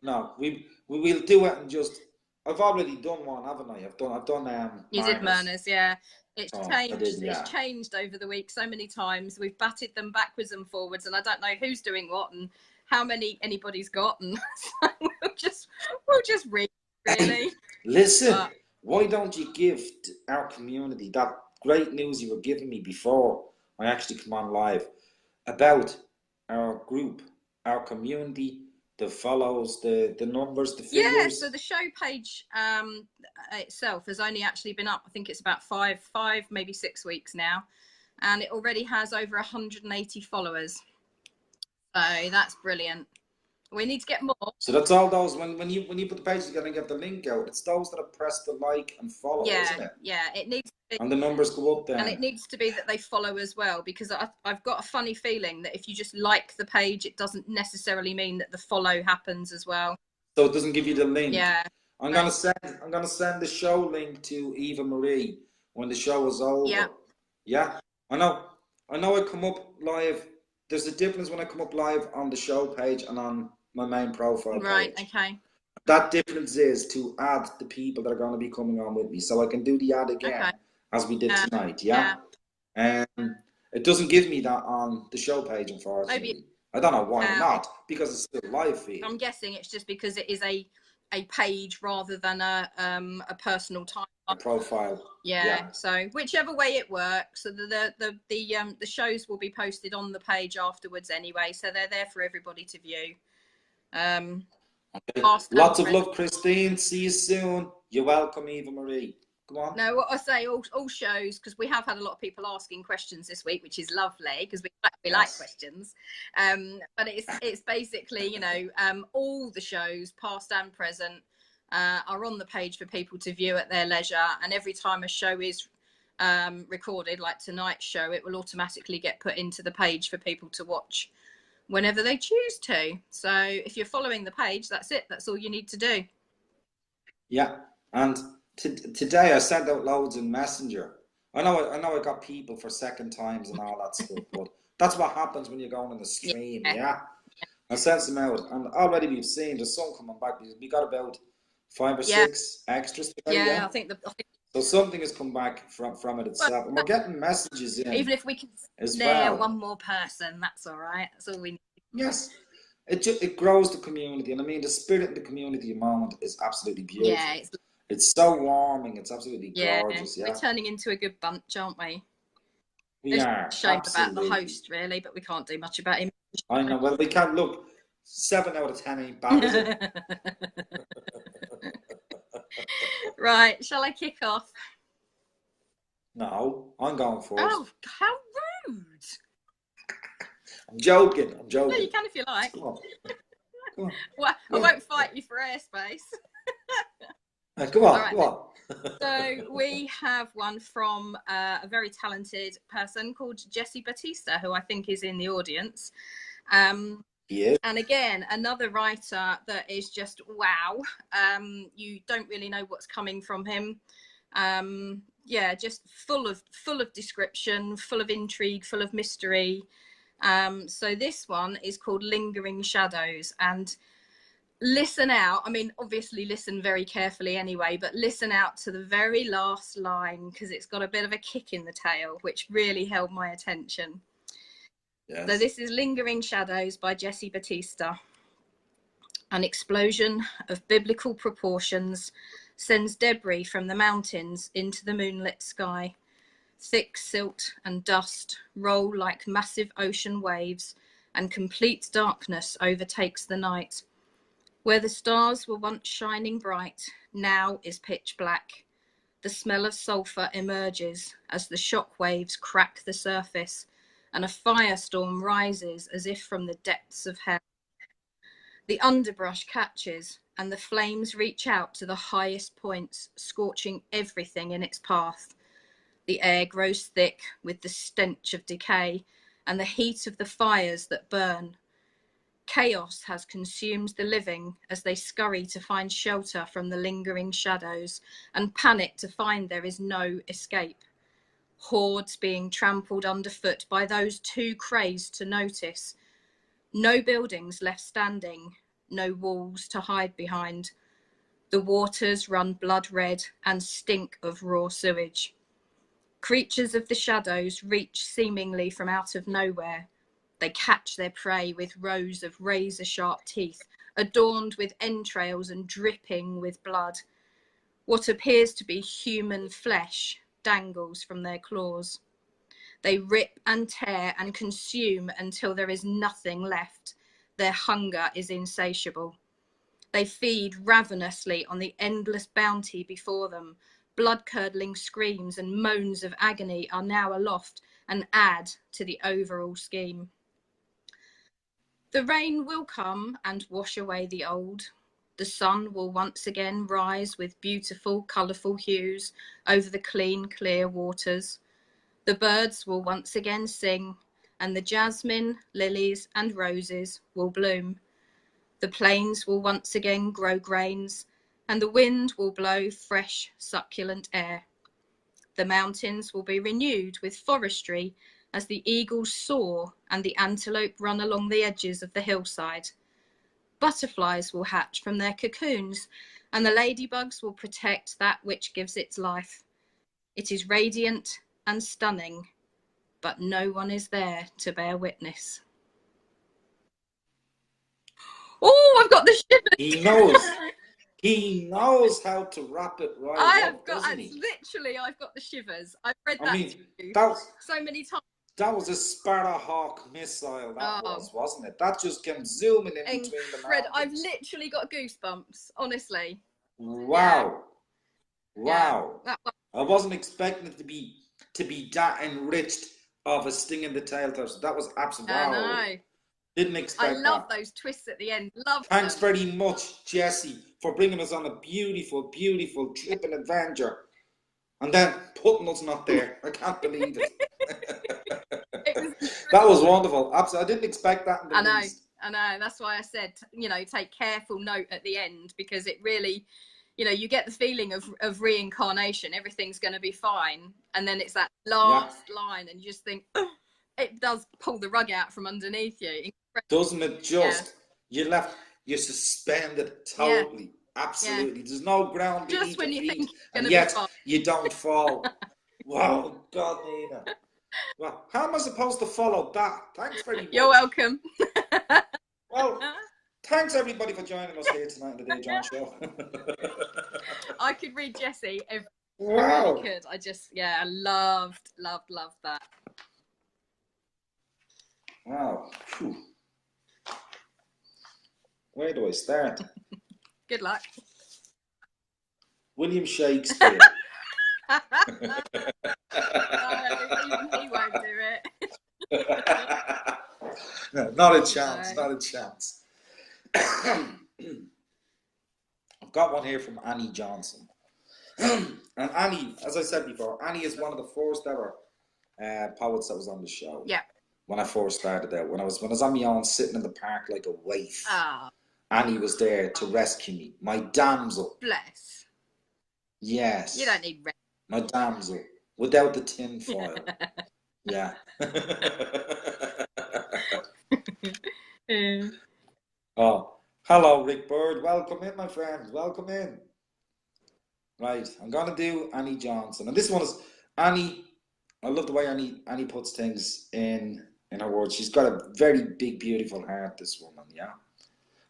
No, we will do it and just. I've already done one, haven't I? I've done. You did Murners, yeah. It's changed. It's changed over the week so many times. We've batted them backwards and forwards, and I don't know who's doing what and how many anybody's got, and so we'll just read. Really. Listen, why don't you give our community that great news you were giving me before I actually come on live about our group, our community, the follows, the numbers, the figures? Yeah, so the show page itself has only actually been up, I think it's about five, maybe 6 weeks now, and it already has over 180 followers. So that's brilliant. We need to get more. So that's all those, when you put the page together and get the link out, it's those that have pressed the like and follow, isn't it? Yeah, it needs to be. And the numbers go up then. And it needs to be that they follow as well, because I've got a funny feeling that if you just like the page, it doesn't necessarily mean that the follow happens as well. So it doesn't give you the link. Yeah. I'm gonna send the show link to Eva Marie when the show is over. Yeah. Yeah. I know I come up live. There's a difference when I come up live on the show page and on my main profile page. Right, okay. That difference is to add the people that are going to be coming on with me, so I can do the ad again as we did tonight. Yeah. It doesn't give me that on the show page, unfortunately. I don't know why not, because it's still live feed. I'm guessing it's just because it is a page rather than a personal time. A profile. Yeah. So whichever way it works, so the shows will be posted on the page afterwards anyway, so they're there for everybody to view. Lots of love, Christine. See you soon. You're welcome, Eva Marie. Go on. No, what I say, all shows, because we have had a lot of people asking questions this week, which is lovely because we like questions. But it's basically, all the shows, past and present, are on the page for people to view at their leisure. And every time a show is recorded, like tonight's show, it will automatically get put into the page for people to watch whenever they choose to. So if you're following the page, that's it. That's all you need to do. Yeah. And today I sent out loads in Messenger. I know I got people for second times and all that stuff, but that's what happens when you're going on the stream. Yeah. I sent them out, and already we've seen there's some coming back. We got about 5 or 6 extras today. I think so something has come back from it itself, and we're getting messages in. Even if we can snare one more person, that's all right. That's all we need. Yes, it grows the community, and I mean the spirit in the community at the moment is absolutely beautiful. Yeah, it's so warming. It's absolutely gorgeous. Yeah, we're turning into a good bunch, aren't we? We are. Shame about the host, really, but we can't do much about him. I know. Well, we can't. Look, 7 out of 10 ain't bad, is it? Right, shall I kick off? No, I'm going first. Oh, how rude. I'm joking. No, you can if you like. Come on. Come on. Well, I won't fight you for airspace. Come on, come on. So we have one from a very talented person called Jessie Batista, who I think is in the audience. Yeah. And again, another writer that is just wow. You don't really know what's coming from him. Yeah, just full of description, full of intrigue, full of mystery. So this one is called Lingering Shadows, and listen out. I mean, obviously listen very carefully anyway, but listen out to the very last line, because it's got a bit of a kick in the tail, which really held my attention. Yes. So this is Lingering Shadows by Jessie Batista. An explosion of biblical proportions sends debris from the mountains into the moonlit sky. Thick silt and dust roll like massive ocean waves, and complete darkness overtakes the night. Where the stars were once shining bright, now is pitch black. The smell of sulfur emerges as the shock waves crack the surface, and a firestorm rises as if from the depths of hell. The underbrush catches, and the flames reach out to the highest points, scorching everything in its path. The air grows thick with the stench of decay and the heat of the fires that burn. Chaos has consumed the living as they scurry to find shelter from the lingering shadows and panic to find there is no escape. Hordes being trampled underfoot by those too crazed to notice. No buildings left standing, no walls to hide behind. The waters run blood red and stink of raw sewage. Creatures of the shadows reach seemingly from out of nowhere. They catch their prey with rows of razor-sharp teeth, adorned with entrails and dripping with blood. What appears to be human flesh dangles from their claws. They rip and tear and consume until there is nothing left. Their hunger is insatiable. They feed ravenously on the endless bounty before them. Blood-curdling screams and moans of agony are now aloft and add to the overall scheme. The rain will come and wash away the old. The sun will once again rise with beautiful, colourful hues over the clean, clear waters. The birds will once again sing, and the jasmine, lilies and roses will bloom. The plains will once again grow grains, and the wind will blow fresh, succulent air. The mountains will be renewed with forestry as the eagles soar and the antelope run along the edges of the hillside. Butterflies will hatch from their cocoons, and the ladybugs will protect that which gives its life. It is radiant and stunning, but no one is there to bear witness. Oh, I've got the shivers. He knows how to wrap it right. I've got the shivers. I've read that so many times. That was a Sparrowhawk missile, wasn't it? That just came zooming in between the mountains. I've literally got goosebumps, honestly. Wow. Yeah. Wow. Yeah. I wasn't expecting it to be that enriched of a sting in the tail. That was absolutely wow. I know. Didn't expect that. I love those twists at the end. Thanks very much, Jessie, for bringing us on a beautiful, beautiful trip and adventure. And then putting us not there. I can't believe it. That was wonderful. Absolutely. I didn't expect that in the least. I know. That's why I said, take careful note at the end, because it really, you get the feeling of reincarnation. Everything's going to be fine. And then it's that last line and you just think, oh, it does pull the rug out from underneath you. Doesn't it just? Yeah. You're suspended totally. Yeah. Absolutely. Yeah. There's no ground beneath just when you feet, think and yet you don't fall. Wow, God, Nina. Well, how am I supposed to follow that? Thanks very much. You're welcome. Well, thanks everybody for joining us here tonight in the Dave John Show. I could read Jessie every wow. I could. I loved that. Wow. Whew. Where do I start? Good luck. William Shakespeare. Even he won't do it. No, not a chance. Not a chance. I've got one here from Annie Johnson. And Annie, as I said before, Annie is one of the first ever poets that was on the show. Yeah. When I first started out, when I was on my own, sitting in the park like a waif. Oh. Annie was there to rescue me, my damsel. Bless. Yes. You don't need my damsel without the tin foil. Yeah. Oh, hello, Rick Bird. Welcome in, my friend. Welcome in. Right, I'm gonna do Annie Johnson, and this one is Annie. I love the way Annie puts things in her words. She's got a very big, beautiful heart. This woman, yeah.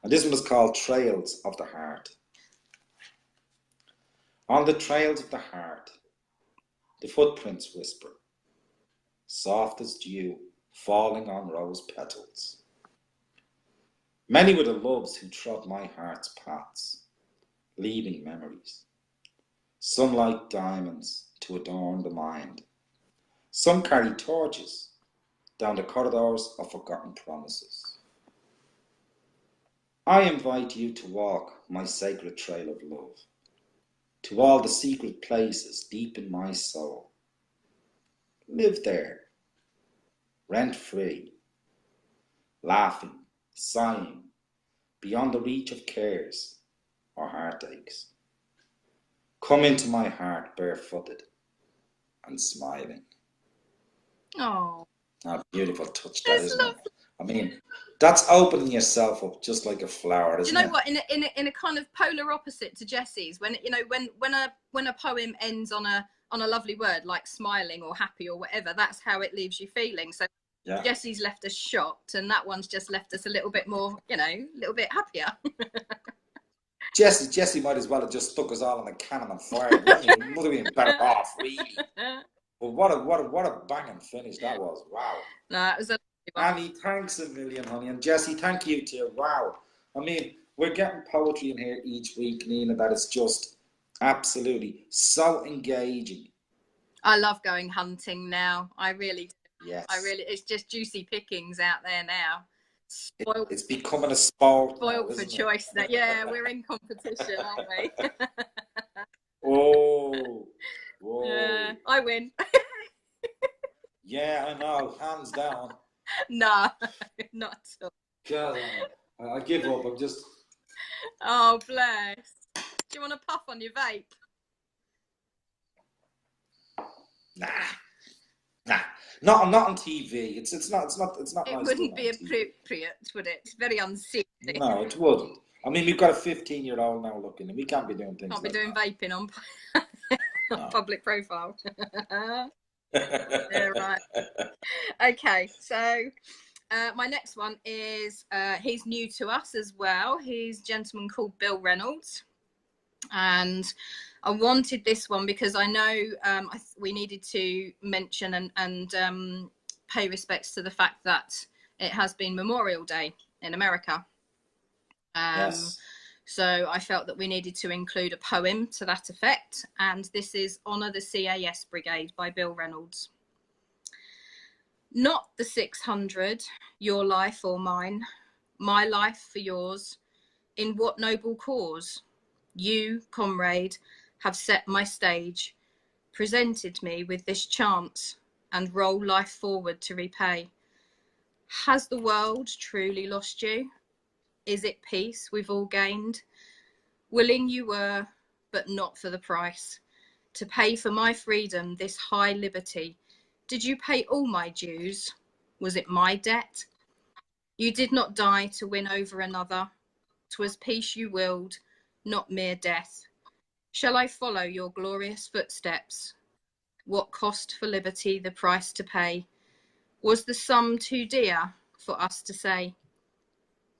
And this one is called Trails of the Heart. On the trails of the heart, the footprints whisper, soft as dew falling on rose petals. Many were the loves who trod my heart's paths, leaving memories. Some like diamonds to adorn the mind. Some carry torches down the corridors of forgotten promises. I invite you to walk my sacred trail of love, to all the secret places deep in my soul. Live there, rent-free, laughing, sighing, beyond the reach of cares or heartaches. Come into my heart barefooted and smiling. Oh. A beautiful touch that, isn't it? I mean, that's opening yourself up just like a flower, isn't it? Do you know what? In a kind of polar opposite to Jessie's, when when a poem ends on a lovely word like smiling or happy or whatever, that's how it leaves you feeling. So yeah. Jessie's left us shocked, and that one's just left us a little bit more, a little bit happier. Jessie might as well have just stuck us all in a cannon and fired. Would have been better off, really. But what a banging finish that was! Wow. No, it was a Annie, thanks a million, honey, and Jessie, thank you too. Wow. I mean, we're getting poetry in here each week, Nina. That is just absolutely so engaging. I love going hunting now. I really do. Yes. It's just juicy pickings out there now. It's becoming a sport. Spoiled now, for choice. That yeah, we're in competition, aren't we? Whoa. I win. Yeah, I know. Hands down. No, not at all. God, I give up. I'm just. Oh, bless. Do you want to puff on your vape? Nah. Not on TV. It's not. It nice wouldn't be appropriate, would it? It's very unseemly. No, it wouldn't. I mean, we've got a 15-year-old now looking, and we can't be doing things. Can't be like doing that. Vaping on public profile. Yeah, right. Okay, so my next one is he's new to us as well. He's a gentleman called Bill Reynolds, and I wanted this one because I know we needed to mention and pay respects to the fact that it has been Memorial Day in America. Yes. So I felt that we needed to include a poem to that effect, and this is Honour the CAS Brigade by Bill Reynolds. Not the 600, your life or mine, my life for yours, in what noble cause? You, comrade, have set my stage, presented me with this chance, and roll life forward to repay. Has the world truly lost you? Is it peace we've all gained? Willing you were, but not for the price, to pay for my freedom, this high liberty. Did you pay all my dues? Was it my debt? You did not die to win over another. 'Twas peace you willed, not mere death. Shall I follow your glorious footsteps? What cost for liberty the price to pay? Was the sum too dear for us to say?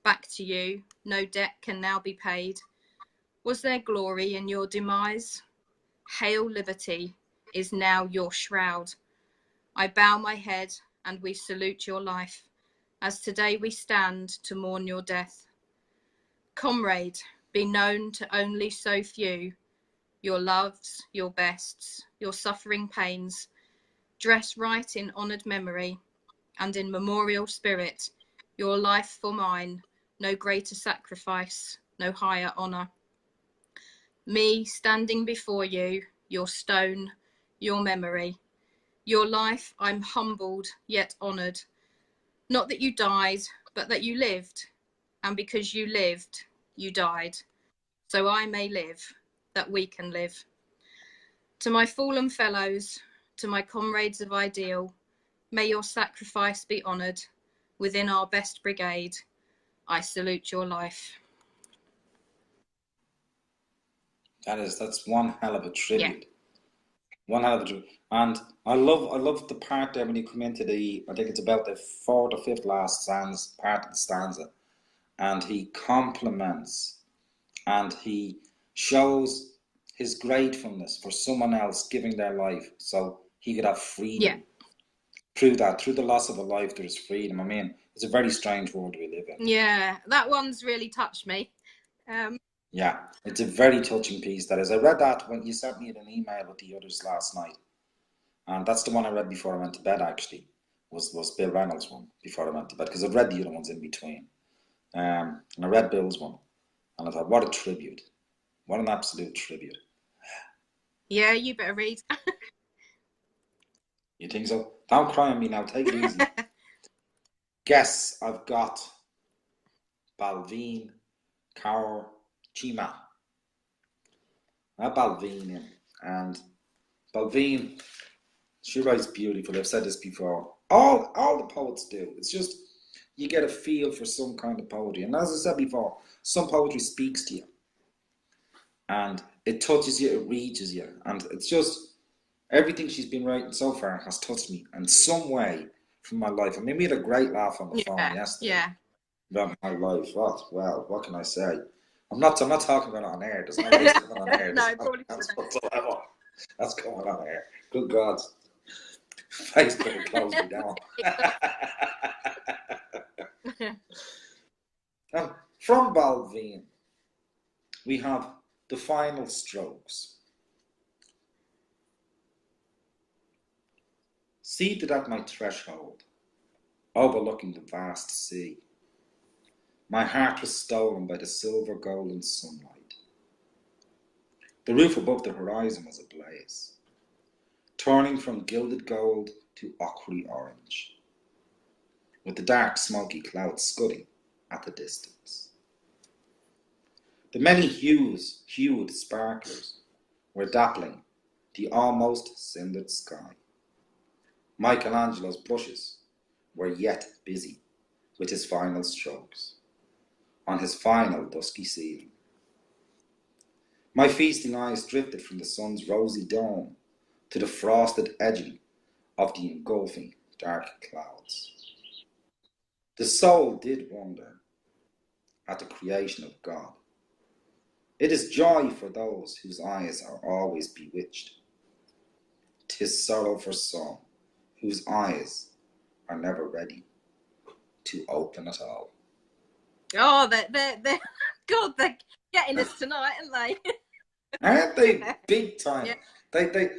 Back to you, no debt can now be paid. Was there glory in your demise? Hail liberty is now your shroud. I bow my head and we salute your life, as today we stand to mourn your death. Comrade, be known to only so few, your loves, your bests, your suffering pains, dress right in honoured memory, and in memorial spirit, your life for mine, no greater sacrifice, no higher honour. Me standing before you, your stone, your memory, your life I'm humbled yet honoured. Not that you died, but that you lived, and because you lived, you died. So I may live, that we can live. To my fallen fellows, to my comrades of ideal, may your sacrifice be honoured. Within our best brigade, I salute your life. That's one hell of a tribute. Yeah. One hell of a tribute. And I love the part there when you come into I think it's about the fourth or fifth last part of the stanza, and he compliments and he shows his gratefulness for someone else giving their life so he could have freedom. Yeah. Through the loss of a life, there is freedom. I mean, it's a very strange world we live in. Yeah, that one's really touched me. Yeah, it's a very touching piece, that is. I read that when you sent me an email with the others last night. And that's the one I read before I went to bed, actually, was Bill Reynolds' one before I went to bed, because I've read the other ones in between. And I read Bill's one, and I thought, what a tribute. What an absolute tribute. Yeah, you better read. You think so? Don't cry on me now, take it easy. Guess I've got Balvin Kaur Chima. Balvin in. And Balvin, she writes beautiful. I've said this before. All the poets do. It's just you get a feel for some kind of poetry. And as I said before, some poetry speaks to you. And it touches you, it reaches you. And it's just everything she's been writing so far has touched me in some way from my life. I mean, we had a great laugh on the phone yesterday. Yeah. About my life. What can I say? I'm not talking about it on air. There's no way it's going on air. No, probably whatsoever. That's going on air. Good God. Facebook will close me down. From Balvin, we have the final strokes. Seated at my threshold, overlooking the vast sea, my heart was stolen by the silver golden sunlight. The roof above the horizon was ablaze, turning from gilded gold to ochre orange, with the dark smoky clouds scudding at the distance. The many hued sparklers were dappling the almost cindered sky. Michelangelo's brushes were yet busy with his final strokes on his final dusky ceiling. My feasting eyes drifted from the sun's rosy dome to the frosted edging of the engulfing dark clouds. The soul did wonder at the creation of God. It is joy for those whose eyes are always bewitched. 'Tis sorrow for some whose eyes are never ready to open at all. Oh, they're God, they're getting us tonight, aren't they? Aren't they? Big time. Yeah. They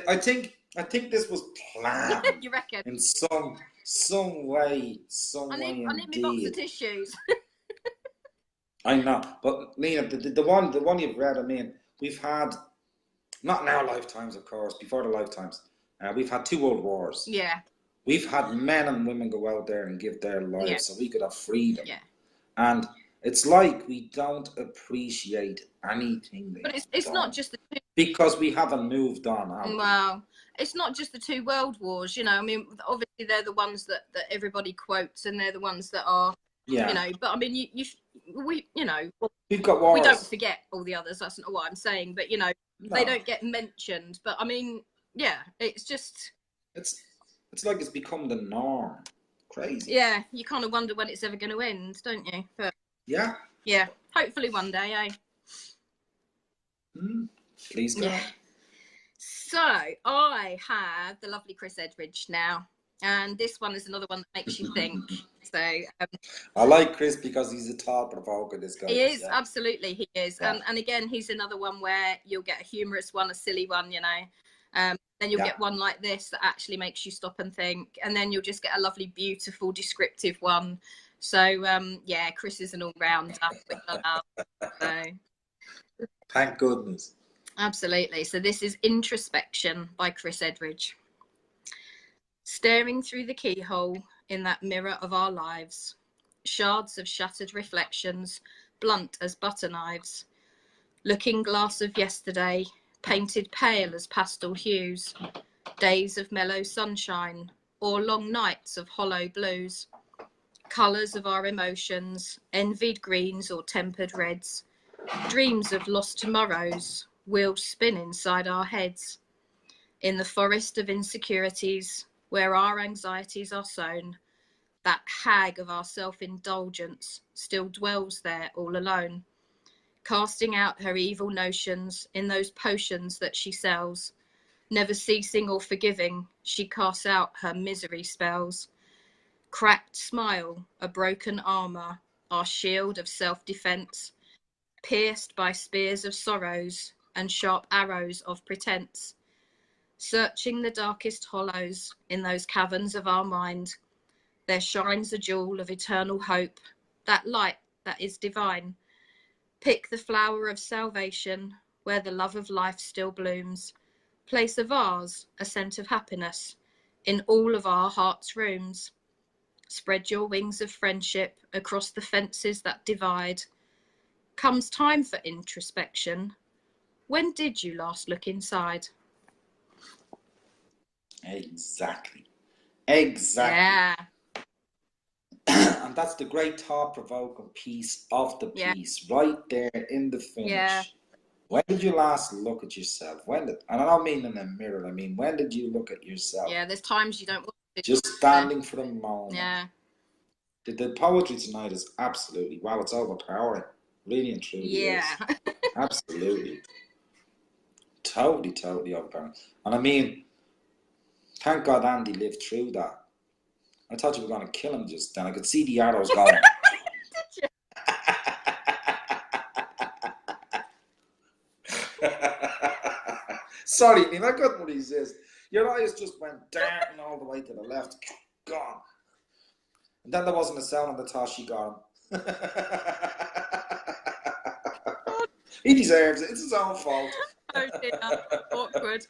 I think this was planned. You reckon? In some way, I need my box of tissues. I know, but Lena, the one you've read, I mean, we've had, not in our lifetimes, of course, before the lifetimes, we've had 2 world wars. Yeah. We've had men and women go out there and give their lives so we could have freedom. Yeah. And it's like we don't appreciate anything. But it's not just the 2. Because we haven't moved on. Well, it's not just the 2 world wars, you know. I mean, obviously they're the ones that everybody quotes, and they're the ones that are, you know. But I mean, we've got wars. We don't forget all the others. That's not what I'm saying. But you know, they don't get mentioned. But I mean, yeah, it's just. It's like it's become the norm. Crazy. Yeah, you kind of wonder when it's ever going to end, don't you? But yeah. Yeah, hopefully one day, eh? Please go. Yeah. So I have the lovely Chris Edridge now, and this one is another one that makes you think. So I like Chris because he's a thought provoker. This guy. He is, absolutely, he is. Yeah. And again, he's another one where you'll get a humorous one, a silly one, you know. Then you'll get one like this that actually makes you stop and think, and then you'll just get a lovely, beautiful, descriptive one. So yeah, Chris is an all-rounder, which I love. So thank goodness. Absolutely. So this is Introspection by Chris Edridge. Staring through the keyhole in that mirror of our lives, shards of shattered reflections, blunt as butter knives, looking glass of yesterday, painted pale as pastel hues, days of mellow sunshine, or long nights of hollow blues, colours of our emotions, envied greens or tempered reds, dreams of lost tomorrows, wheels spin inside our heads. In the forest of insecurities, where our anxieties are sown, that hag of our self-indulgence still dwells there all alone, casting out her evil notions in those potions that she sells. Never ceasing or forgiving, she casts out her misery spells. Cracked smile, a broken armour, our shield of self-defence, pierced by spears of sorrows and sharp arrows of pretence. Searching the darkest hollows in those caverns of our mind, there shines a jewel of eternal hope, that light that is divine. Pick the flower of salvation where the love of life still blooms. Place a vase, a scent of happiness, in all of our heart's rooms. Spread your wings of friendship across the fences that divide. Comes time for introspection. When did you last look inside? Exactly. Yeah. And that's the great thought-provoking piece of the piece, right there in the finish. Yeah. When did you last look at yourself? And I don't mean in a mirror, I mean, when did you look at yourself? Yeah, there's times you don't want to. Just standing for a moment. Yeah. The poetry tonight is absolutely, wow, it's overpowering. Really and truly is. Absolutely. Totally overpowering. And I mean, thank God Andy lived through that. I thought you were going to kill him just then. I could see the arrows going. Did you? Sorry, Neil, I couldn't resist. Your eyes just went darting all the way to the left. Gone. And then there wasn't a sound on the toss she got him. He deserves it. It's his own fault. Oh dear. Awkward.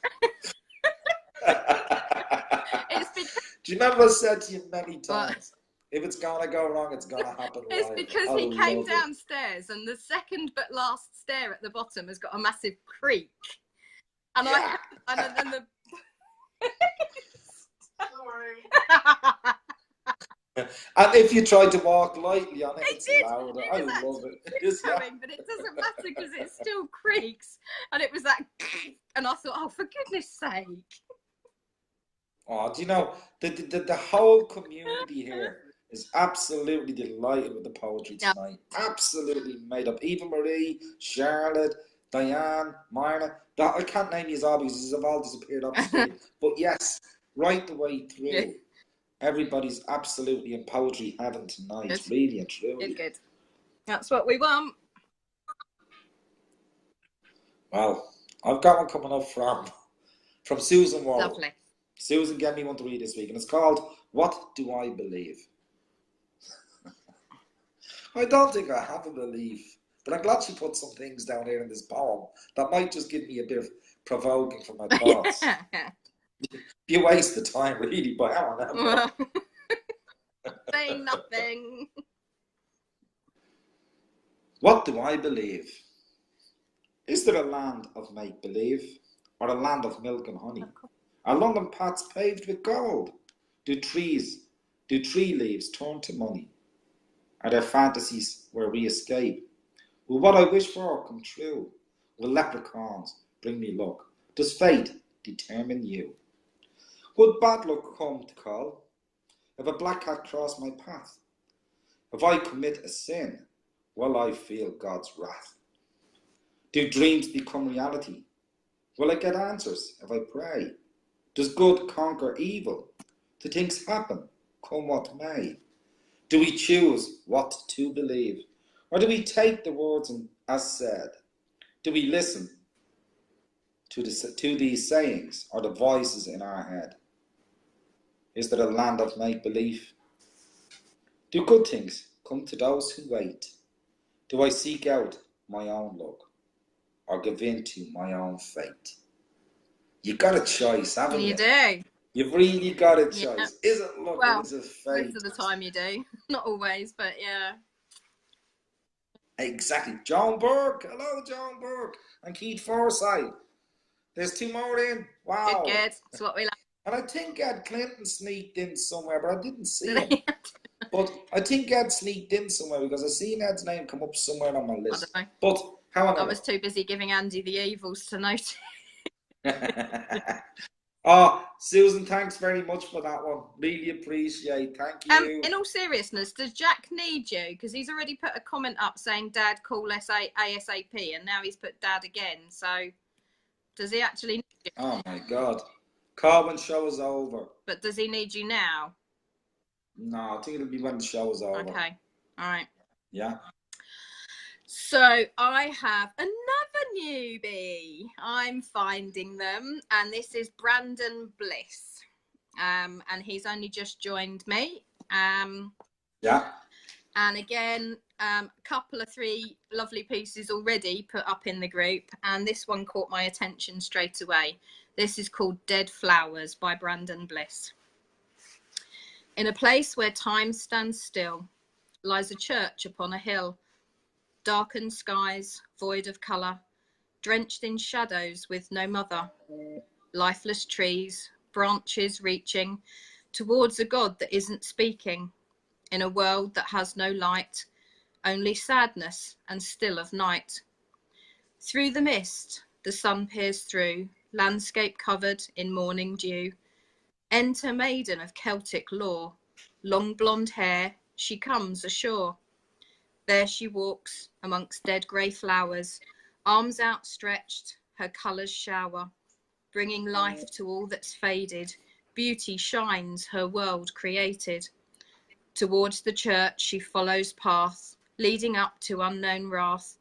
Do you remember I said to you many times, if it's going to go wrong, it's going to happen It's because he came downstairs and the second but last stair at the bottom has got a massive creak. And then the... Sorry. And if you try to walk lightly on it, it's louder. I love it. It's going, but it doesn't matter because it still creaks. And it was that, and I thought, oh, for goodness sake. Oh, do you know, the whole community here is absolutely delighted with the poetry tonight. Absolutely made up. Eva Marie, Charlotte, Diane, Myrna. I can't name these all because they've all disappeared off the screen. But yes, right the way through. Yeah. Everybody's absolutely in poetry heaven tonight. Good. Really and truly. Good. That's what we want. Well, I've got one coming up from Susan Wall. Lovely. Susan gave me one to read this week, and it's called What Do I Believe? I don't think I have a belief, but I'm glad she put some things down here in this poem that might just give me a bit of provoking for my thoughts. You waste the time, really, but hang on. Saying nothing. What do I believe? Is there a land of make-believe, or a land of milk and honey? Are London paths paved with gold? Do tree leaves turn to money? Are there fantasies where we escape? Will what I wish for come true? Will leprechauns bring me luck? Does fate determine you? Would bad luck come to call? If a black cat cross my path? If I commit a sin, will I feel God's wrath? Do dreams become reality? Will I get answers if I pray? Does good conquer evil? Do things happen, come what may? Do we choose what to believe? Or do we take the words as said? Do we listen to these sayings or the voices in our head? Is there a land of make-believe? Do good things come to those who wait. Do I seek out my own luck or give in to my own fate? You got a choice, haven't you? You do. You've really got a choice. Yeah. Is it luck or is it fate? Most of the time you do. Not always, but yeah. Exactly. Joan Burke. Hello, Joan Burke. And Keith Forsyth. There's 2 more in. Wow. Good. That's what we like. And I think Ed Clinton sneaked in somewhere, but I didn't see him. But I think Ed sneaked in somewhere because I seen Ed's name come up somewhere on my list. I don't know. But how I was too busy giving Andy the evils to notice. Oh, Susan, thanks very much for that one. Really appreciate. Thank you. In all seriousness, does Jack need you? Because he's already put a comment up saying, Dad, call ASAP, and now he's put Dad again. So, does he actually need you? Oh, my God. Call when show is over. But does he need you now? No, I think it'll be when the show is over. Okay. All right. Yeah. So I have another newbie. I'm finding them, and this is Brandon Bliss. And he's only just joined me. Yeah. And again, a couple of 3 lovely pieces already put up in the group, and this one caught my attention straight away. This is called Dead Flowers by Brandon Bliss. In a place where time stands still lies a church upon a hill. Darkened skies, void of colour, drenched in shadows with no mother. Lifeless trees, branches reaching towards a God that isn't speaking. In a world that has no light, only sadness and still of night. Through the mist, the sun peers through, landscape covered in morning dew. Enter maiden of Celtic lore, long blonde hair, she comes ashore. There she walks amongst dead grey flowers, arms outstretched, her colours shower, bringing life to all that's faded. Beauty shines, her world created. Towards the church she follows path, leading up to unknown wrath.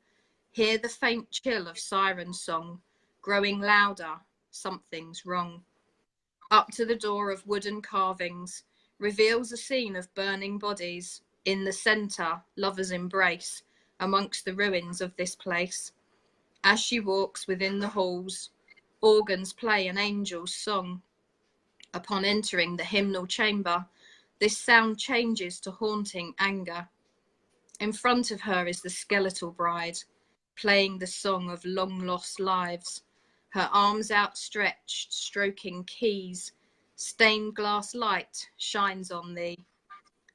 Hear the faint chill of siren song, growing louder, something's wrong. Up to the door of wooden carvings, reveals a scene of burning bodies. In the centre, lovers embrace, amongst the ruins of this place. As she walks within the halls, organs play an angel's song. Upon entering the hymnal chamber, this sound changes to haunting anger. In front of her is the skeletal bride, playing the song of long-lost lives. Her arms outstretched, stroking keys. Stained glass light shines on thee.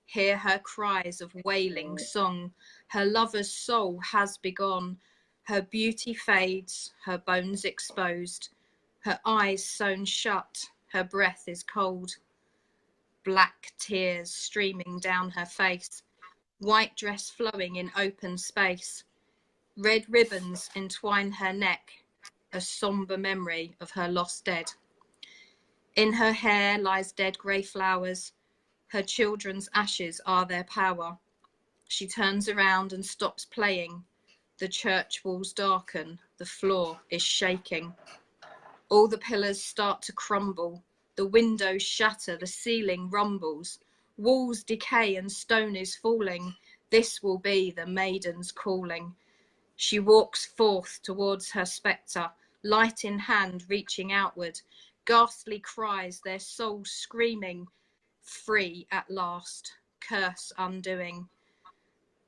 Hear her cries of wailing song. Her lover's soul has begone. Her beauty fades, her bones exposed. Her eyes sewn shut, her breath is cold. Black tears streaming down her face. White dress flowing in open space. Red ribbons entwine her neck, a sombre memory of her lost dead. In her hair lies dead grey flowers. Her children's ashes are their power. She turns around and stops playing. The church walls darken, the floor is shaking. All the pillars start to crumble. The windows shatter, the ceiling rumbles. Walls decay and stone is falling. This will be the maiden's calling. She walks forth towards her spectre, light in hand reaching outward. Ghastly cries, their souls screaming, free at last, curse undoing.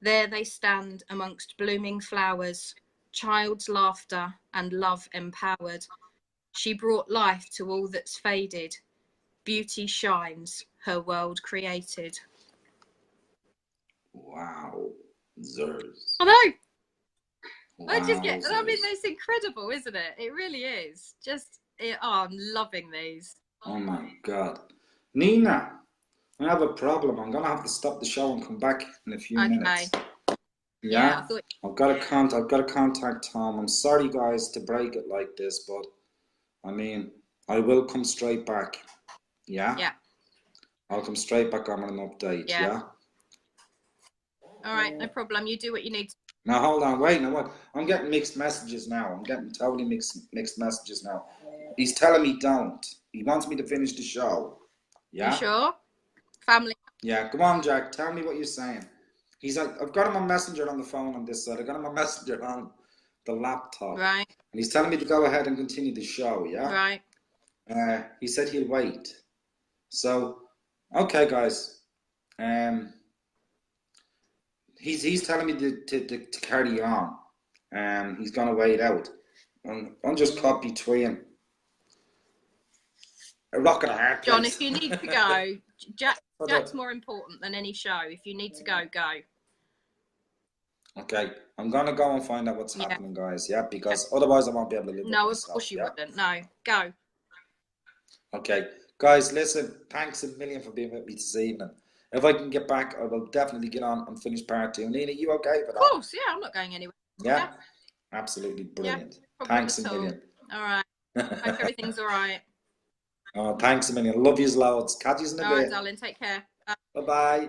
There they stand amongst blooming flowers, child's laughter and love empowered. She brought life to all that's faded. Beauty shines, her world created. Wow, Zers. I know. Wow, I just get. Zers. I mean, it's incredible, isn't it? It really is. I'm loving these. Oh my God, Nina, I have a problem. I'm gonna have to stop the show and come back in a few minutes. Yeah, I've got to contact Tom. I'm sorry, guys, to break it like this, but I mean, I will come straight back. Yeah. Yeah. I'll come straight back on an update. Yeah. All right, no problem. You do what you need to. Now hold on, wait. I'm getting mixed messages now. I'm getting totally mixed messages now. He's telling me don't. He wants me to finish the show. Yeah. You sure? Family. Yeah. Come on, Jack. Tell me what you're saying. He's like, I've got him on Messenger on the phone on this side. I've got him on Messenger on the laptop. Right. And he's telling me to go ahead and continue the show, yeah? Right. He said he'll wait. So, okay, guys. He's telling me to carry on. He's going to wait out. And I'm just caught between a rock and a hard place. John, if you need to go, Jack's more important than any show. If you need to go, go. Okay, I'm going to go and find out what's happening, guys, yeah? Because otherwise I won't be able to live with myself. No, of course you wouldn't. No, go. Okay, guys, listen, thanks a million for being with me this evening. If I can get back, I will definitely get on and finish part 2. Nina, you okay for that? Of course, yeah, I'm not going anywhere. Yeah? Absolutely brilliant. Yeah, thanks a million. All right. Hope everything's all right. Oh, thanks a million. Love yous loads. Catch yous in a bit. All right, darling. Take care. Bye-bye.